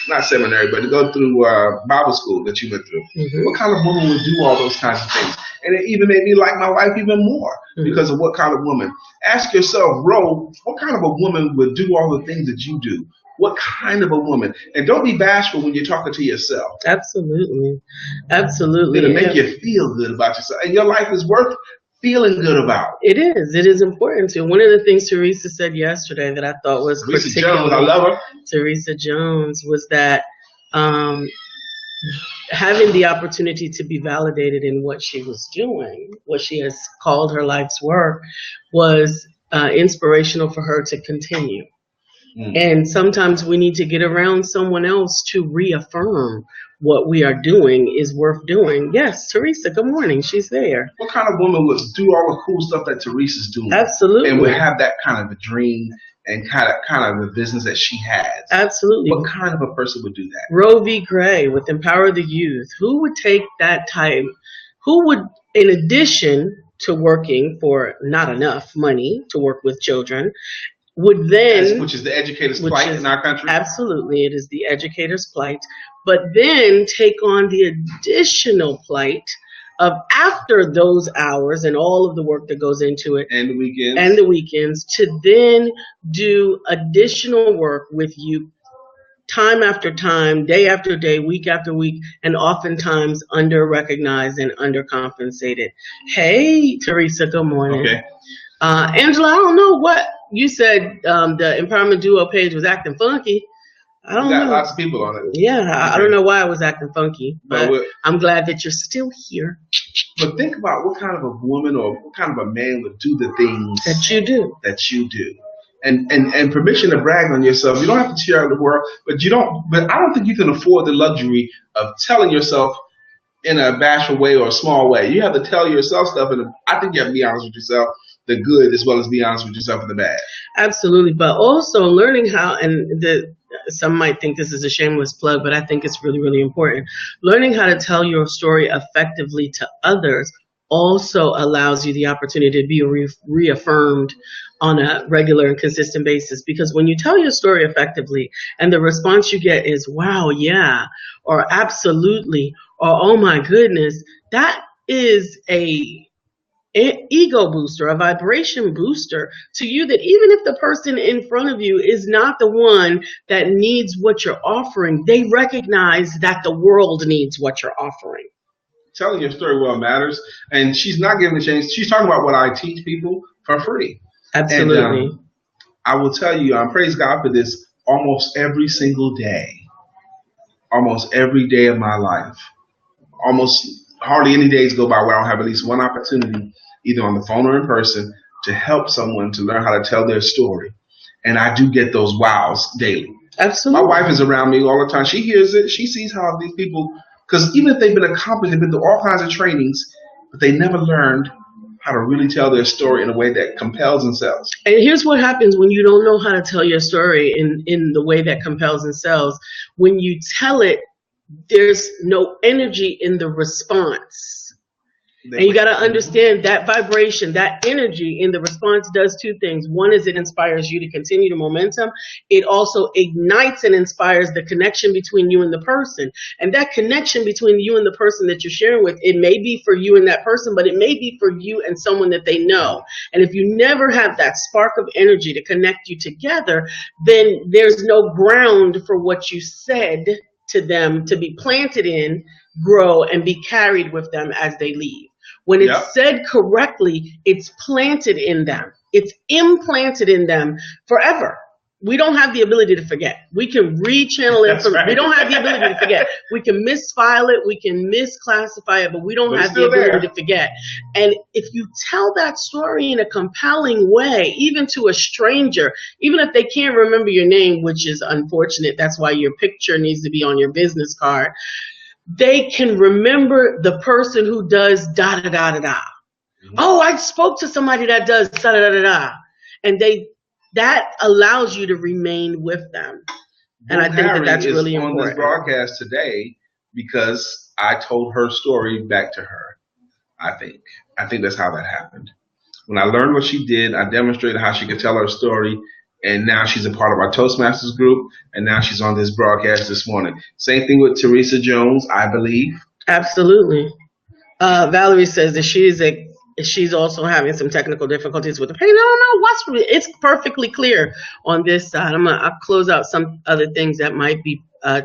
not seminary, but to go through Bible school that you went through? What kind of woman would do all those kinds of things? And it even made me like my wife even more because of what kind of woman. Ask yourself, Ro, what kind of a woman would do all the things that you do? What kind of a woman? And don't be bashful when you're talking to yourself. Absolutely. Absolutely. It'll make you feel good about yourself. And your life is worth feeling good about. It is. It is important to. One of the things Teresa said yesterday that I thought was Teresa Jones, I love her. Teresa Jones was that having the opportunity to be validated in what she was doing, what she has called her life's work, was inspirational for her to continue. And sometimes we need to get around someone else to reaffirm what we are doing is worth doing. Yes, Teresa, good morning. She's there. What kind of woman would do all the cool stuff that Teresa's doing? Absolutely. And would have that kind of a dream and kind of a business that she has? Absolutely. What kind of a person would do that? Roe v. Gray with Empower the Youth. Who would take that time? Who would, in addition to working for not enough money to work with children, would then, which is the educator's plight in our country? Absolutely, it is the educator's plight, but then take on the additional plight of, after those hours and all of the work that goes into it, and the weekends, to then do additional work with you time after time, day after day, week after week, and oftentimes under-recognized and undercompensated. Hey, Teresa, good morning. Okay. Angela, I don't know what you said. The Empowerment Duo page was acting funky. I don't know. Lots of people on it. Yeah, okay. I don't know why it was acting funky, but I'm glad that you're still here. But think about what kind of a woman or what kind of a man would do the things that you do. And permission to brag on yourself. You don't have to cheer out the world, but I don't think you can afford the luxury of telling yourself in a bashful way or a small way. You have to tell yourself stuff, and I think you have to be honest with yourself, the good as well as be honest with yourself in the bad. Absolutely, but also learning how, and some might think this is a shameless plug, but I think it's really, really important. Learning how to tell your story effectively to others also allows you the opportunity to be reaffirmed on a regular and consistent basis. Because when you tell your story effectively and the response you get is, wow, yeah, or absolutely, or oh my goodness, that is an ego booster, a vibration booster to you, that even if the person in front of you is not the one that needs what you're offering, they recognize that the world needs what you're offering. Telling your story well matters, and she's not giving a chance. She's talking about what I teach people for free. Absolutely. And I will tell you, praise God for this almost every single day, almost every day of my life. Almost hardly any days go by where I don't have at least one opportunity, either on the phone or in person, to help someone to learn how to tell their story. And I do get those wows daily. Absolutely. My wife is around me all the time. She hears it. She sees how these people, because even if they've been accomplished, they've been through all kinds of trainings, but they never learned how to really tell their story in a way that compels and sells. And here's what happens when you don't know how to tell your story in the way that compels and sells. When you tell it, there's no energy in the response. And you got to understand that vibration, that energy in the response does two things. One is it inspires you to continue the momentum. It also ignites and inspires the connection between you and the person. And that connection between you and the person that you're sharing with, it may be for you and that person, but it may be for you and someone that they know. And if you never have that spark of energy to connect you together, then there's no ground for what you said to them to be planted in, grow, and be carried with them as they leave. When it's said correctly, it's planted in them. It's implanted in them forever. We don't have the ability to forget. We can rechannel it. Right. We don't have the ability to forget. We can misfile it. We can misclassify it, but we don't have the ability to forget. And if you tell that story in a compelling way, even to a stranger, even if they can't remember your name, which is unfortunate, that's why your picture needs to be on your business card, they can remember the person who does da da da da da. Oh, I spoke to somebody that does da da da da. And that allows you to remain with them. And I think that's really important. On this broadcast today because I told her story back to her. I think that's how that happened. When I learned what she did, I demonstrated how she could tell her story. And now she's a part of our Toastmasters group, and now she's on this broadcast this morning. Same thing with Teresa Jones, I believe. Absolutely. Valerie says that she's also having some technical difficulties with the page. I don't know it's perfectly clear on this side. I'll close out some other things that might be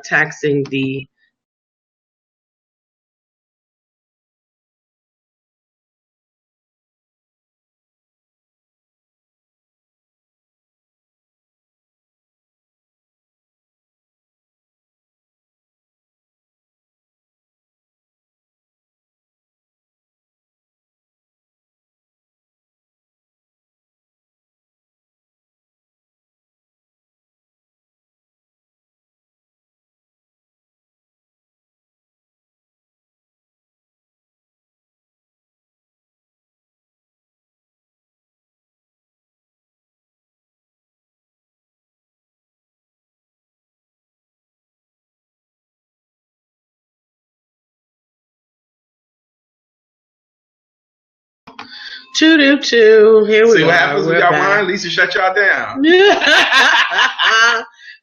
taxing the Choo-doo-choo. Here we See are. what happens when We're y'all back. whine? Lisa shut y'all down.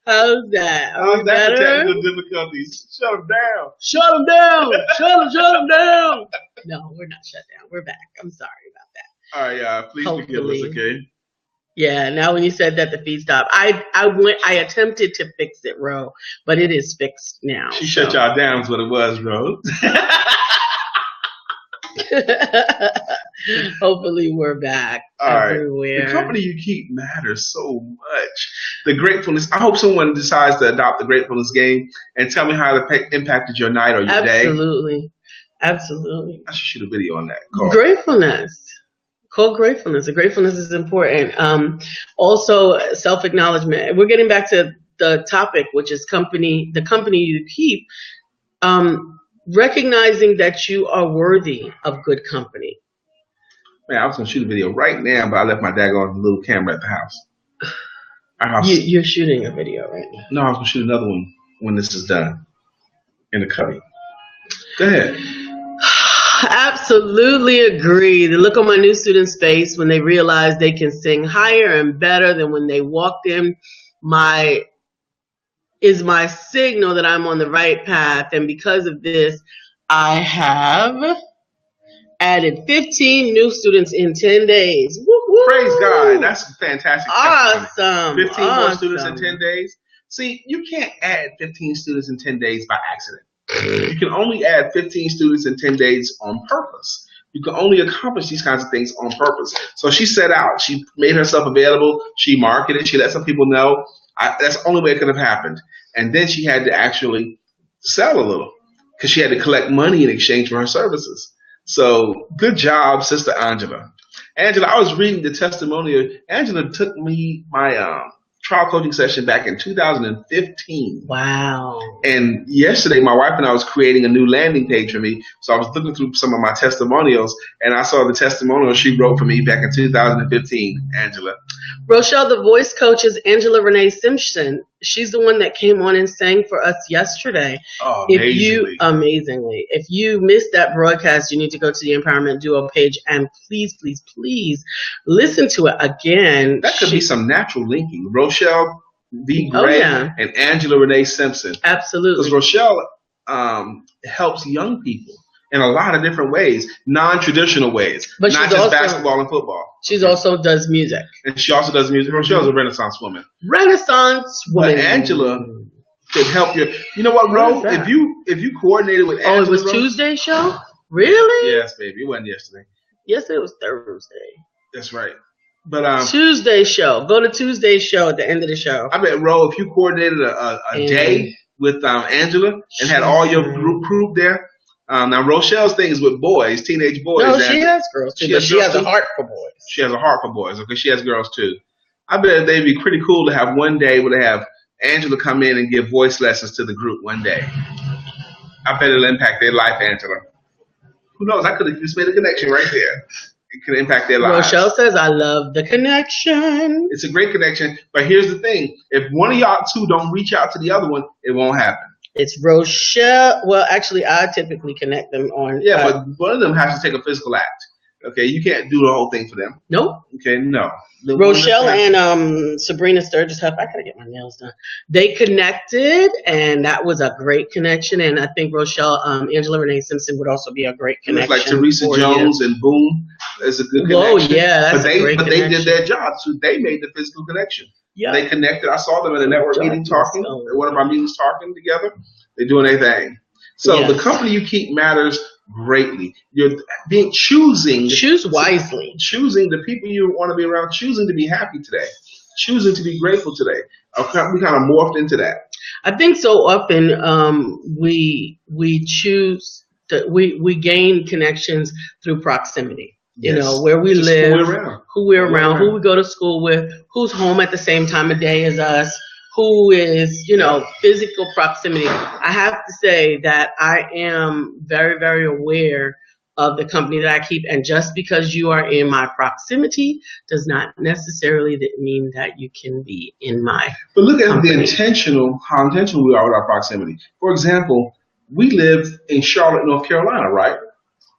How's that? How's that for Better? technical difficulties? Shut them down. Shut them down. Shut them down. No, we're not shut down. We're back. I'm sorry about that. All right, please forgive us, Hopefully. okay? Yeah, now when you said that the feed stopped, I attempted to fix it, Ro, but it is fixed now. She shut y'all down is what it was, bro. Hopefully we're back All right. everywhere. The company you keep matters so much. The gratefulness. I hope someone decides to adopt the gratefulness game and tell me how it impacted your night or your day. Absolutely. Absolutely. I should shoot a video on that. Call. Gratefulness. Call gratefulness. The gratefulness is important. Also, self-acknowledgement. We're getting back to the topic, which is the company you keep. Recognizing that you are worthy of good company. Man, I was gonna shoot a video right now, but I left my daggone little camera at the house. Our house. You're shooting a video right now. No, I was gonna shoot another one when this is done in the cubby. Go ahead. Absolutely agree. The look on my new students' face when they realize they can sing higher and better than when they walked in is my signal that I'm on the right path. And because of this, I have added 15 new students in 10 days. Woo-hoo! Praise God. That's fantastic. Awesome. 15 more Awesome. students in 10 days. See, you can't add 15 students in 10 days by accident. You can only add 15 students in 10 days on purpose. You can only accomplish these kinds of things on purpose. So she set out. She made herself available. She marketed. She let some people know. That's the only way it could have happened. And then she had to actually sell a little because she had to collect money in exchange for her services. So good job, Sister Angela. Angela, I was reading the testimonial. Angela took me my trial coaching session back in 2015. Wow. And yesterday, my wife and I was creating a new landing page for me. So I was looking through some of my testimonials, and I saw the testimonial she wrote for me back in 2015, Angela. Rochelle, the voice coach is Angela Renee Simpson. She's the one that came on and sang for us yesterday. Oh, Amazingly. If you missed that broadcast, you need to go to the Empowerment Duo page and please, please, please listen to it again. That could be some natural linking. Rochelle V. Gray and Angela Renee Simpson. Absolutely. Because Rochelle helps young people in a lot of different ways, non-traditional ways, but not just basketball and football. She also does music. And she also does music. Rochelle's a Renaissance woman. Renaissance woman. But Angela could help you. You know what, Ro? If you coordinated with Angela. Oh, it was Tuesday's show? Really? Yes, baby. It wasn't yesterday. Yes, it was Thursday. That's right. But Tuesday's show. Go to Tuesday's show at the end of the show. I bet, Ro, if you coordinated a day with Angela and had all your group there. Now, Rochelle's thing is with boys, teenage boys. No, she has girls too, but she has a heart for boys. She has a heart for boys, okay? She has girls too. I bet they'd be pretty cool to have one day where they have Angela come in and give voice lessons to the group one day. I bet it'll impact their life, Angela. Who knows? I could have just made a connection right there. It could impact their lives. Rochelle says, I love the connection. It's a great connection, but here's the thing. If one of y'all two don't reach out to the other one, it won't happen. It's Rochelle. Well, actually, I typically connect them on. Yeah, but one of them has to take a physical act. Okay, you can't do the whole thing for them. Nope. Okay, no. Rochelle and Sabrina Sturgis Huff. I gotta get my nails done. They connected, and that was a great connection. And I think Rochelle, Angela Renee Simpson would also be a great connection. It's like Teresa Jones and Boom. It's a good connection. Oh yeah, that's a great connection. They did their job, so they made the physical connection. Yeah. They connected. I saw them at a network meeting talking. At one of our meetings talking together. They're doing their thing. So the company you keep matters greatly. You're choosing. Choose wisely. Choosing the people you want to be around. Choosing to be happy today. Choosing to be grateful today. We kind of morphed into that. I think so often we choose that we gain connections through proximity. You know, where we live, who we're around, who we go to school with, who's home at the same time of day as us, who is, physical proximity. I have to say that I am very, very aware of the company that I keep. And just because you are in my proximity does not necessarily mean that you can be in my But look at company. how intentional we are with our proximity. For example, we live in Charlotte, North Carolina, right?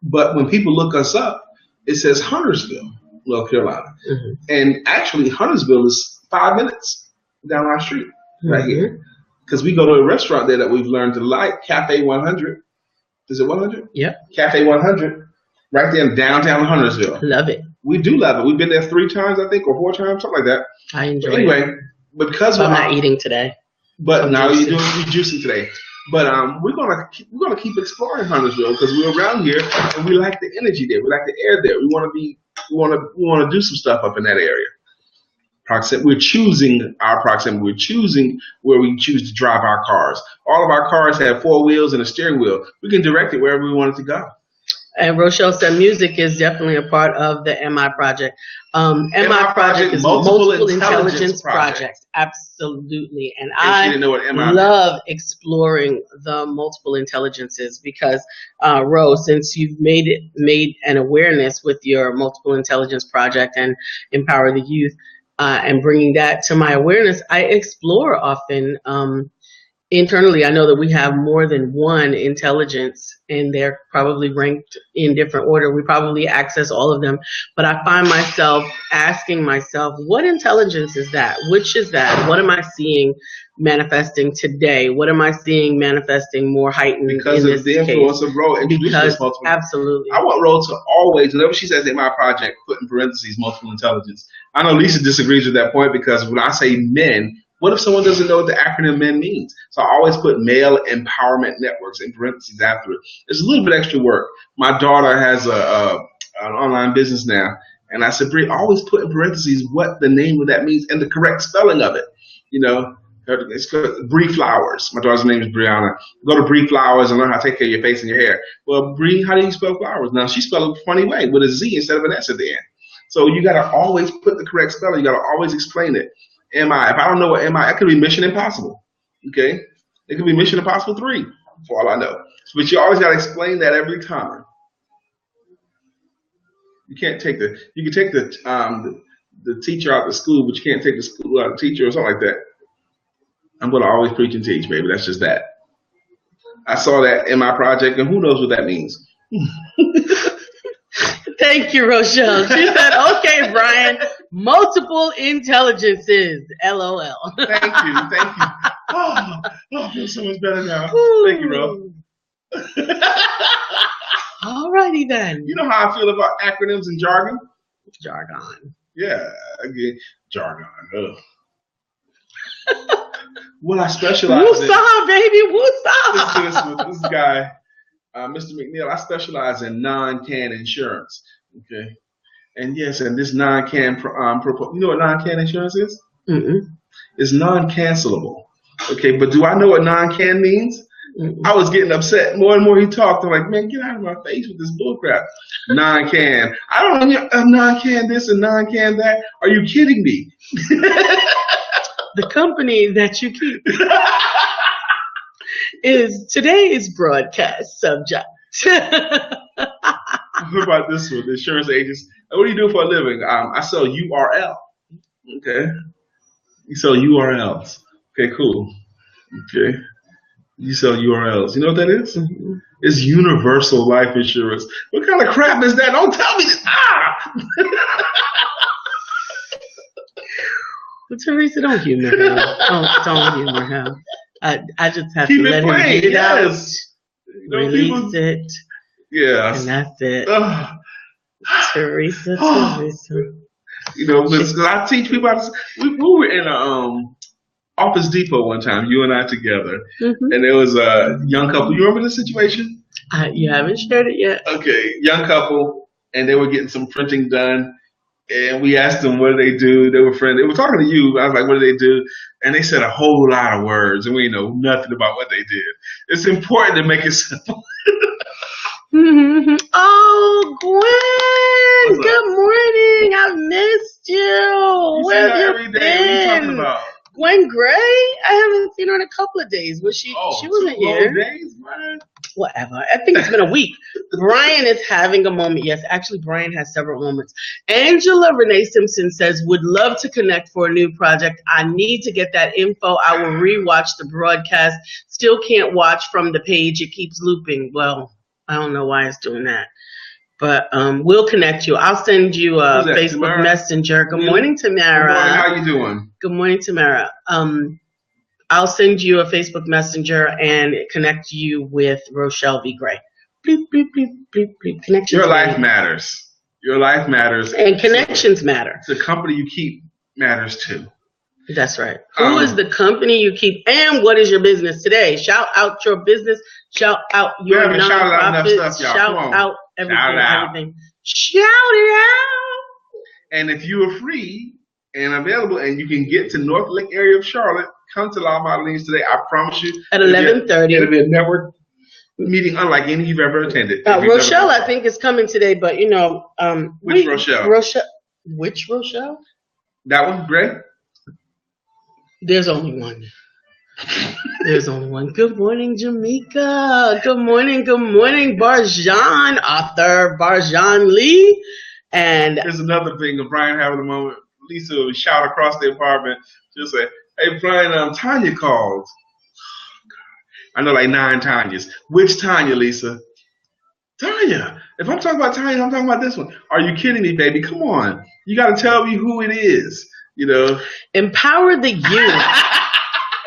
But when people look us up, it says Huntersville, North Carolina. Mhm. And actually, Huntersville is 5 minutes down our street, right here. Because we go to a restaurant there that we've learned to like, Cafe 100. Is it 100? Yep. Cafe 100, right there in downtown Huntersville. Love it. We do love it. We've been there 3 times, I think, or 4 times, something like that. I enjoy But it. anyway, because So I'm not eating today. but I'm now juicing. you're juicing today. But we're gonna keep exploring Huntersville because we're around here and we like the energy there. We like the air there. We want to do some stuff up in that area. We're choosing our proximity. We're choosing where we choose to drive our cars. All of our cars have 4 wheels and a steering wheel. We can direct it wherever we want it to go. And Rochelle said music is definitely a part of the MI project. MI project is Multiple multiple Intelligence intelligence Project. project. Absolutely. And She I didn't know what MI love exploring the multiple intelligences because Rose, since you've made an awareness with your multiple intelligence project and empower the youth, and bringing that to my awareness, I explore often. Internally, I know that we have more than one intelligence, and they're probably ranked in different order. We probably access all of them, but I find myself asking myself, what intelligence is that? Which is that? What am I seeing manifesting today? What am I seeing manifesting more heightened because in of this the case? influence of Ro introducing Because us multiple. absolutely. I want Ro to always, whenever she says MI project, put in parentheses multiple intelligence. I know Lisa disagrees with that point because when I say men, what if someone doesn't know what the acronym MEN means? So I always put Male Empowerment Networks in parentheses after it. It's a little bit extra work. My daughter has an online business now, and I said, Brie, always put in parentheses what the name of that means and the correct spelling of it. You know, it's called Brie Flowers. My daughter's name is Brianna. Go to Brie Flowers and learn how to take care of your face and your hair. Well, Brie, how do you spell flowers? Now, she spelled it a funny way with a Z instead of an S at the end. So you got to always put the correct spelling. You got to always explain it. MI. If I don't know what MI, it could be Mission Impossible. Okay? It could be Mission Impossible 3, for all I know. But you always got to explain that every time. You can't take you can take the teacher out of school, but you can't take the school out of the teacher or something like that. I'm going to always preach and teach, baby. That's just that. I saw that in my project, and who knows what that means. Thank you, Rochelle. She said, okay, Brian, multiple intelligences, LOL. Thank you. Oh, I feel so much better now. Thank you, Ro. All righty then. You know how I feel about acronyms and jargon? Jargon. Yeah, again, jargon. What I specialize Woosah, baby, woosah. This guy, Mr. McNeil, I specialize in non-can insurance. Okay, and yes, and this non-can, you know what non-can insurance is? Mm-mm. It's non-cancelable. Okay, but do I know what non-can means? Mm-mm. I was getting upset. More and more he talked. I'm like, man, get out of my face with this bullcrap. Non-can. I don't know non-can this and non-can that. Are you kidding me? The company that you keep is today's broadcast subject. What about this one? The insurance agents. What do you do for a living? I sell URL. Okay. You sell URLs. Okay, cool. Okay. You sell URLs. You know what that is? Mm-hmm. It's universal life insurance. What kind of crap is that? Don't tell me this. Well, Teresa, don't humor him. Don't humor him. I just have Keep to let playing. him get it out. Release it. Yeah. And that's it. Teresa. You know, because I teach people how to. We were in a Office Depot one time, you and I together, mm-hmm. and there was a young couple. You remember the situation? You haven't shared it yet. Okay, young couple, and they were getting some printing done. And we asked them, what do they do? They were friends. They were talking to you. I was like, what do they do? And they said a whole lot of words, and we know nothing about what they did. It's important to make it simple. Mm-hmm. Oh, Gwen! Good morning. I missed you. Where have you been? What are you talking about? Gwen Gray? I haven't seen her in a couple of days. Was she? She wasn't here. Days, man. Whatever. I think it's been a week. Brian is having a moment. Yes, actually, Brian has several moments. Angela Renee Simpson says, would love to connect for a new project. I need to get that info. I will rewatch the broadcast. Still can't watch from the page. It keeps looping. Well, I don't know why it's doing that. But we'll connect you. I'll send you a Who's that, Facebook Tamara? Messenger. Good You? morning, Good morning. Tamara. How you doing? Good morning, Tamara. I'll send you a Facebook Messenger and connect you with Rochelle V. Gray. Bleep, bleep, bleep, bleep, bleep. Connections Your life matter. matters. Your life matters. And connections matter. The company you keep matters too. That's right. Who is the company you keep, and what is your business today? Shout out your business. Shout out your haven't shouted out enough nonprofits. stuff, y'all. Shout Come on. out everything. Shout it out. Everything. Shout it out. And if you are free and available and you can get to North Lake area of Charlotte, come to La Modelines today. I promise you. At 11:30. It'll be a network meeting unlike any you've ever attended. Rochelle, I think, is coming today, but Which Rochelle? Which Rochelle? That one, Gray? There's only one. There's only one. Good morning, Jamaica. Good morning, Barjan, author Barjan Lee. And there's another thing if Brian having a moment. Lisa will shout across the apartment. She'll say, "Hey, Brian, Tanya called." I know like 9 Tanyas. Which Tanya, Lisa? Tanya. If I'm talking about Tanya, I'm talking about this one. Are you kidding me, baby? Come on. You got to tell me who it is. Empower the youth.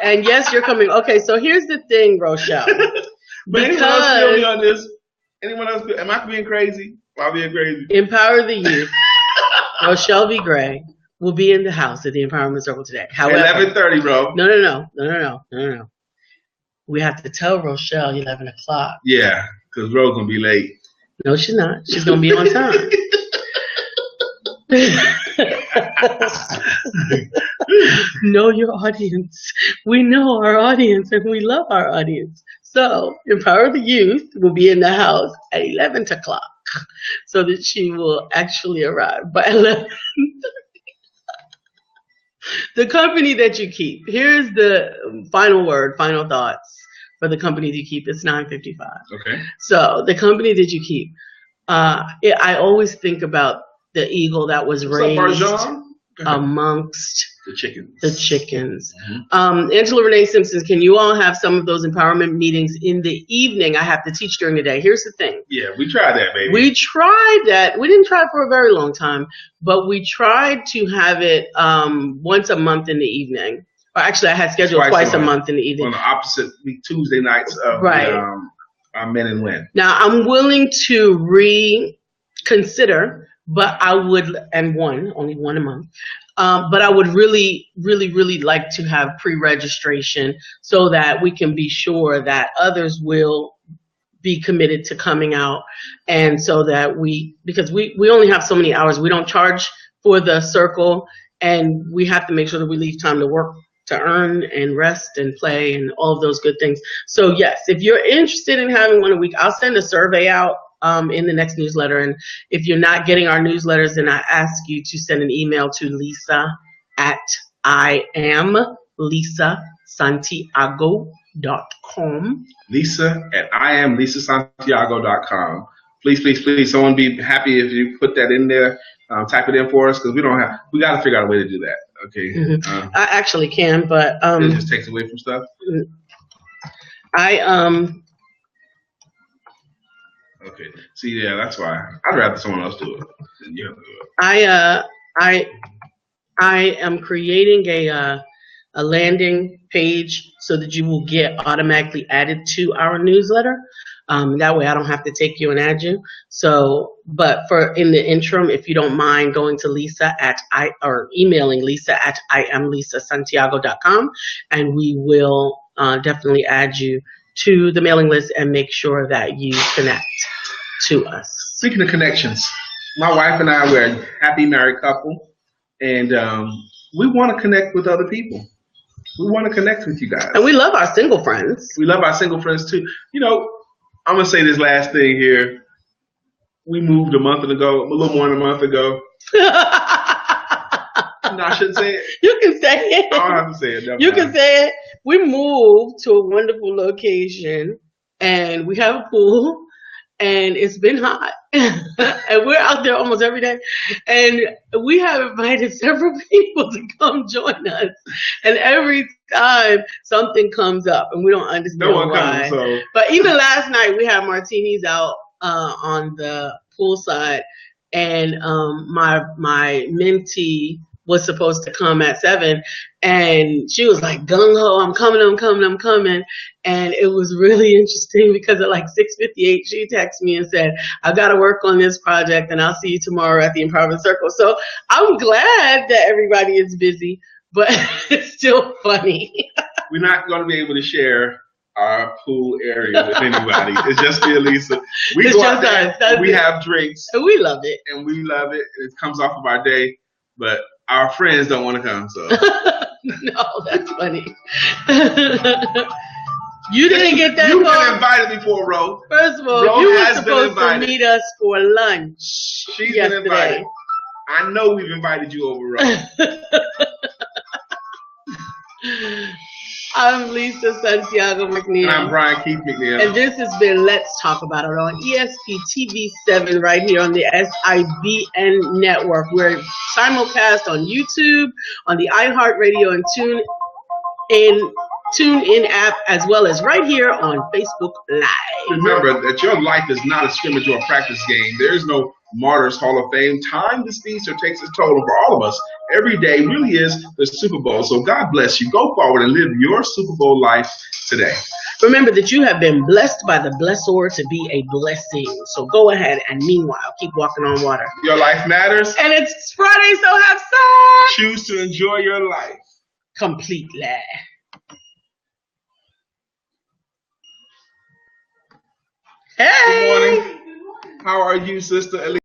And yes, you're coming. Okay, so here's the thing, Rochelle. But anyone else feel me on this? Anyone else? Am I being crazy? Am I being crazy? Empower the youth. Rochelle V. Gray will be in the house at the Empowerment Circle today. However, 11:30, bro. No. We have to tell Rochelle 11 o'clock. Yeah, because Ro's going to be late. No, she's not. She's going to be on time. Know your audience. We know our audience and we love our audience. So, Empower the Youth will be in the house at 11 o'clock so that she will actually arrive by 11. The company that you keep. Here's the final word, final thoughts for the company that you keep. It's 9:55. Okay. So, the company that you keep. I always think about the eagle that was raised amongst the chickens. Mm-hmm. Angela Renee Simpson, can you all have some of those empowerment meetings in the evening? I have to teach during the day. Here's the thing. Yeah, we tried that, baby. We tried that. We didn't try it for a very long time, but we tried to have it once a month in the evening. Or actually, I had scheduled twice a month in the evening. On the opposite week, Tuesday nights of Men and Win. Now, I'm willing to reconsider, but I would, only one a month. But I would really, really, really like to have pre-registration so that we can be sure that others will be committed to coming out. And so that because we only have so many hours, we don't charge for the circle, and we have to make sure that we leave time to work, to earn and rest and play and all of those good things. So yes, if you're interested in having one a week, I'll send a survey out in the next newsletter. And if you're not getting our newsletters, then I ask you to send an email to lisa@IamLisaSantiago.com. Lisa@IamLisaSantiago.com. Please, someone be happy if you put that in there. Type it in for us because we got to figure out a way to do that. Okay. Mm-hmm. I actually can, but it just takes away from stuff. Okay. See, yeah, that's why I'd rather someone else do it than you have to do it. I am creating a landing page so that you will get automatically added to our newsletter. That way I don't have to take you and add you. So, but for in the interim, if you don't mind going to emailing Lisa@IamLisaSantiago.com, and we will definitely add you to the mailing list and make sure that you connect to us. Speaking of connections, my wife and I, we're a happy married couple, and we want to connect with other people. We want to connect with you guys. And we love our single friends. We love our single friends too. I'm going to say this last thing here. We moved a little more than a month ago. No, I shouldn't say it. You can say it. I don't have to say it. You can say it. We moved to a wonderful location, and we have a pool, and it's been hot. And we're out there almost every day. And we have invited several people to come join us. And every time something comes up, and we don't understand why. But even last night, we had martinis out on the pool side, and my mentee was supposed to come at 7, and she was like gung ho, I'm coming, and it was really interesting because at like 6:58 she texted me and said, I got to work on this project, and I'll see you tomorrow at the Empowerment Circle. So I'm glad that everybody is busy, but it's still funny. We're not going to be able to share our pool area with anybody. It's just me and Lisa. We It's go just out there, us. That's we it. have drinks, And we love it. and we love it. It comes off of our day, but our friends don't want to come. So No, that's funny. You didn't get that You've been call. invited before, Ro. First of all, Ro you were has been supposed to invited. meet us for lunch She's yesterday. been invited. I know we've invited you over, Ro. I'm Lisa Santiago McNeil. And I'm Brian Keith McNeil. And this has been Let's Talk About It on ESP TV 7 right here on the SIBN network. We're simulcast on YouTube, on the iHeartRadio and TuneIn app, as well as right here on Facebook Live. Remember that your life is not a scrimmage or a practice game. There is no Martyrs Hall of Fame. Time this Easter takes its toll for all of us. Every day really is the Super Bowl. So God bless you. Go forward and live your Super Bowl life today. Remember that you have been blessed by the blessor to be a blessing. So go ahead and meanwhile, keep walking on water. Your life matters. And it's Friday, so have fun. Choose to enjoy your life Completely. Hey. Good morning. How are you, Sister Elise?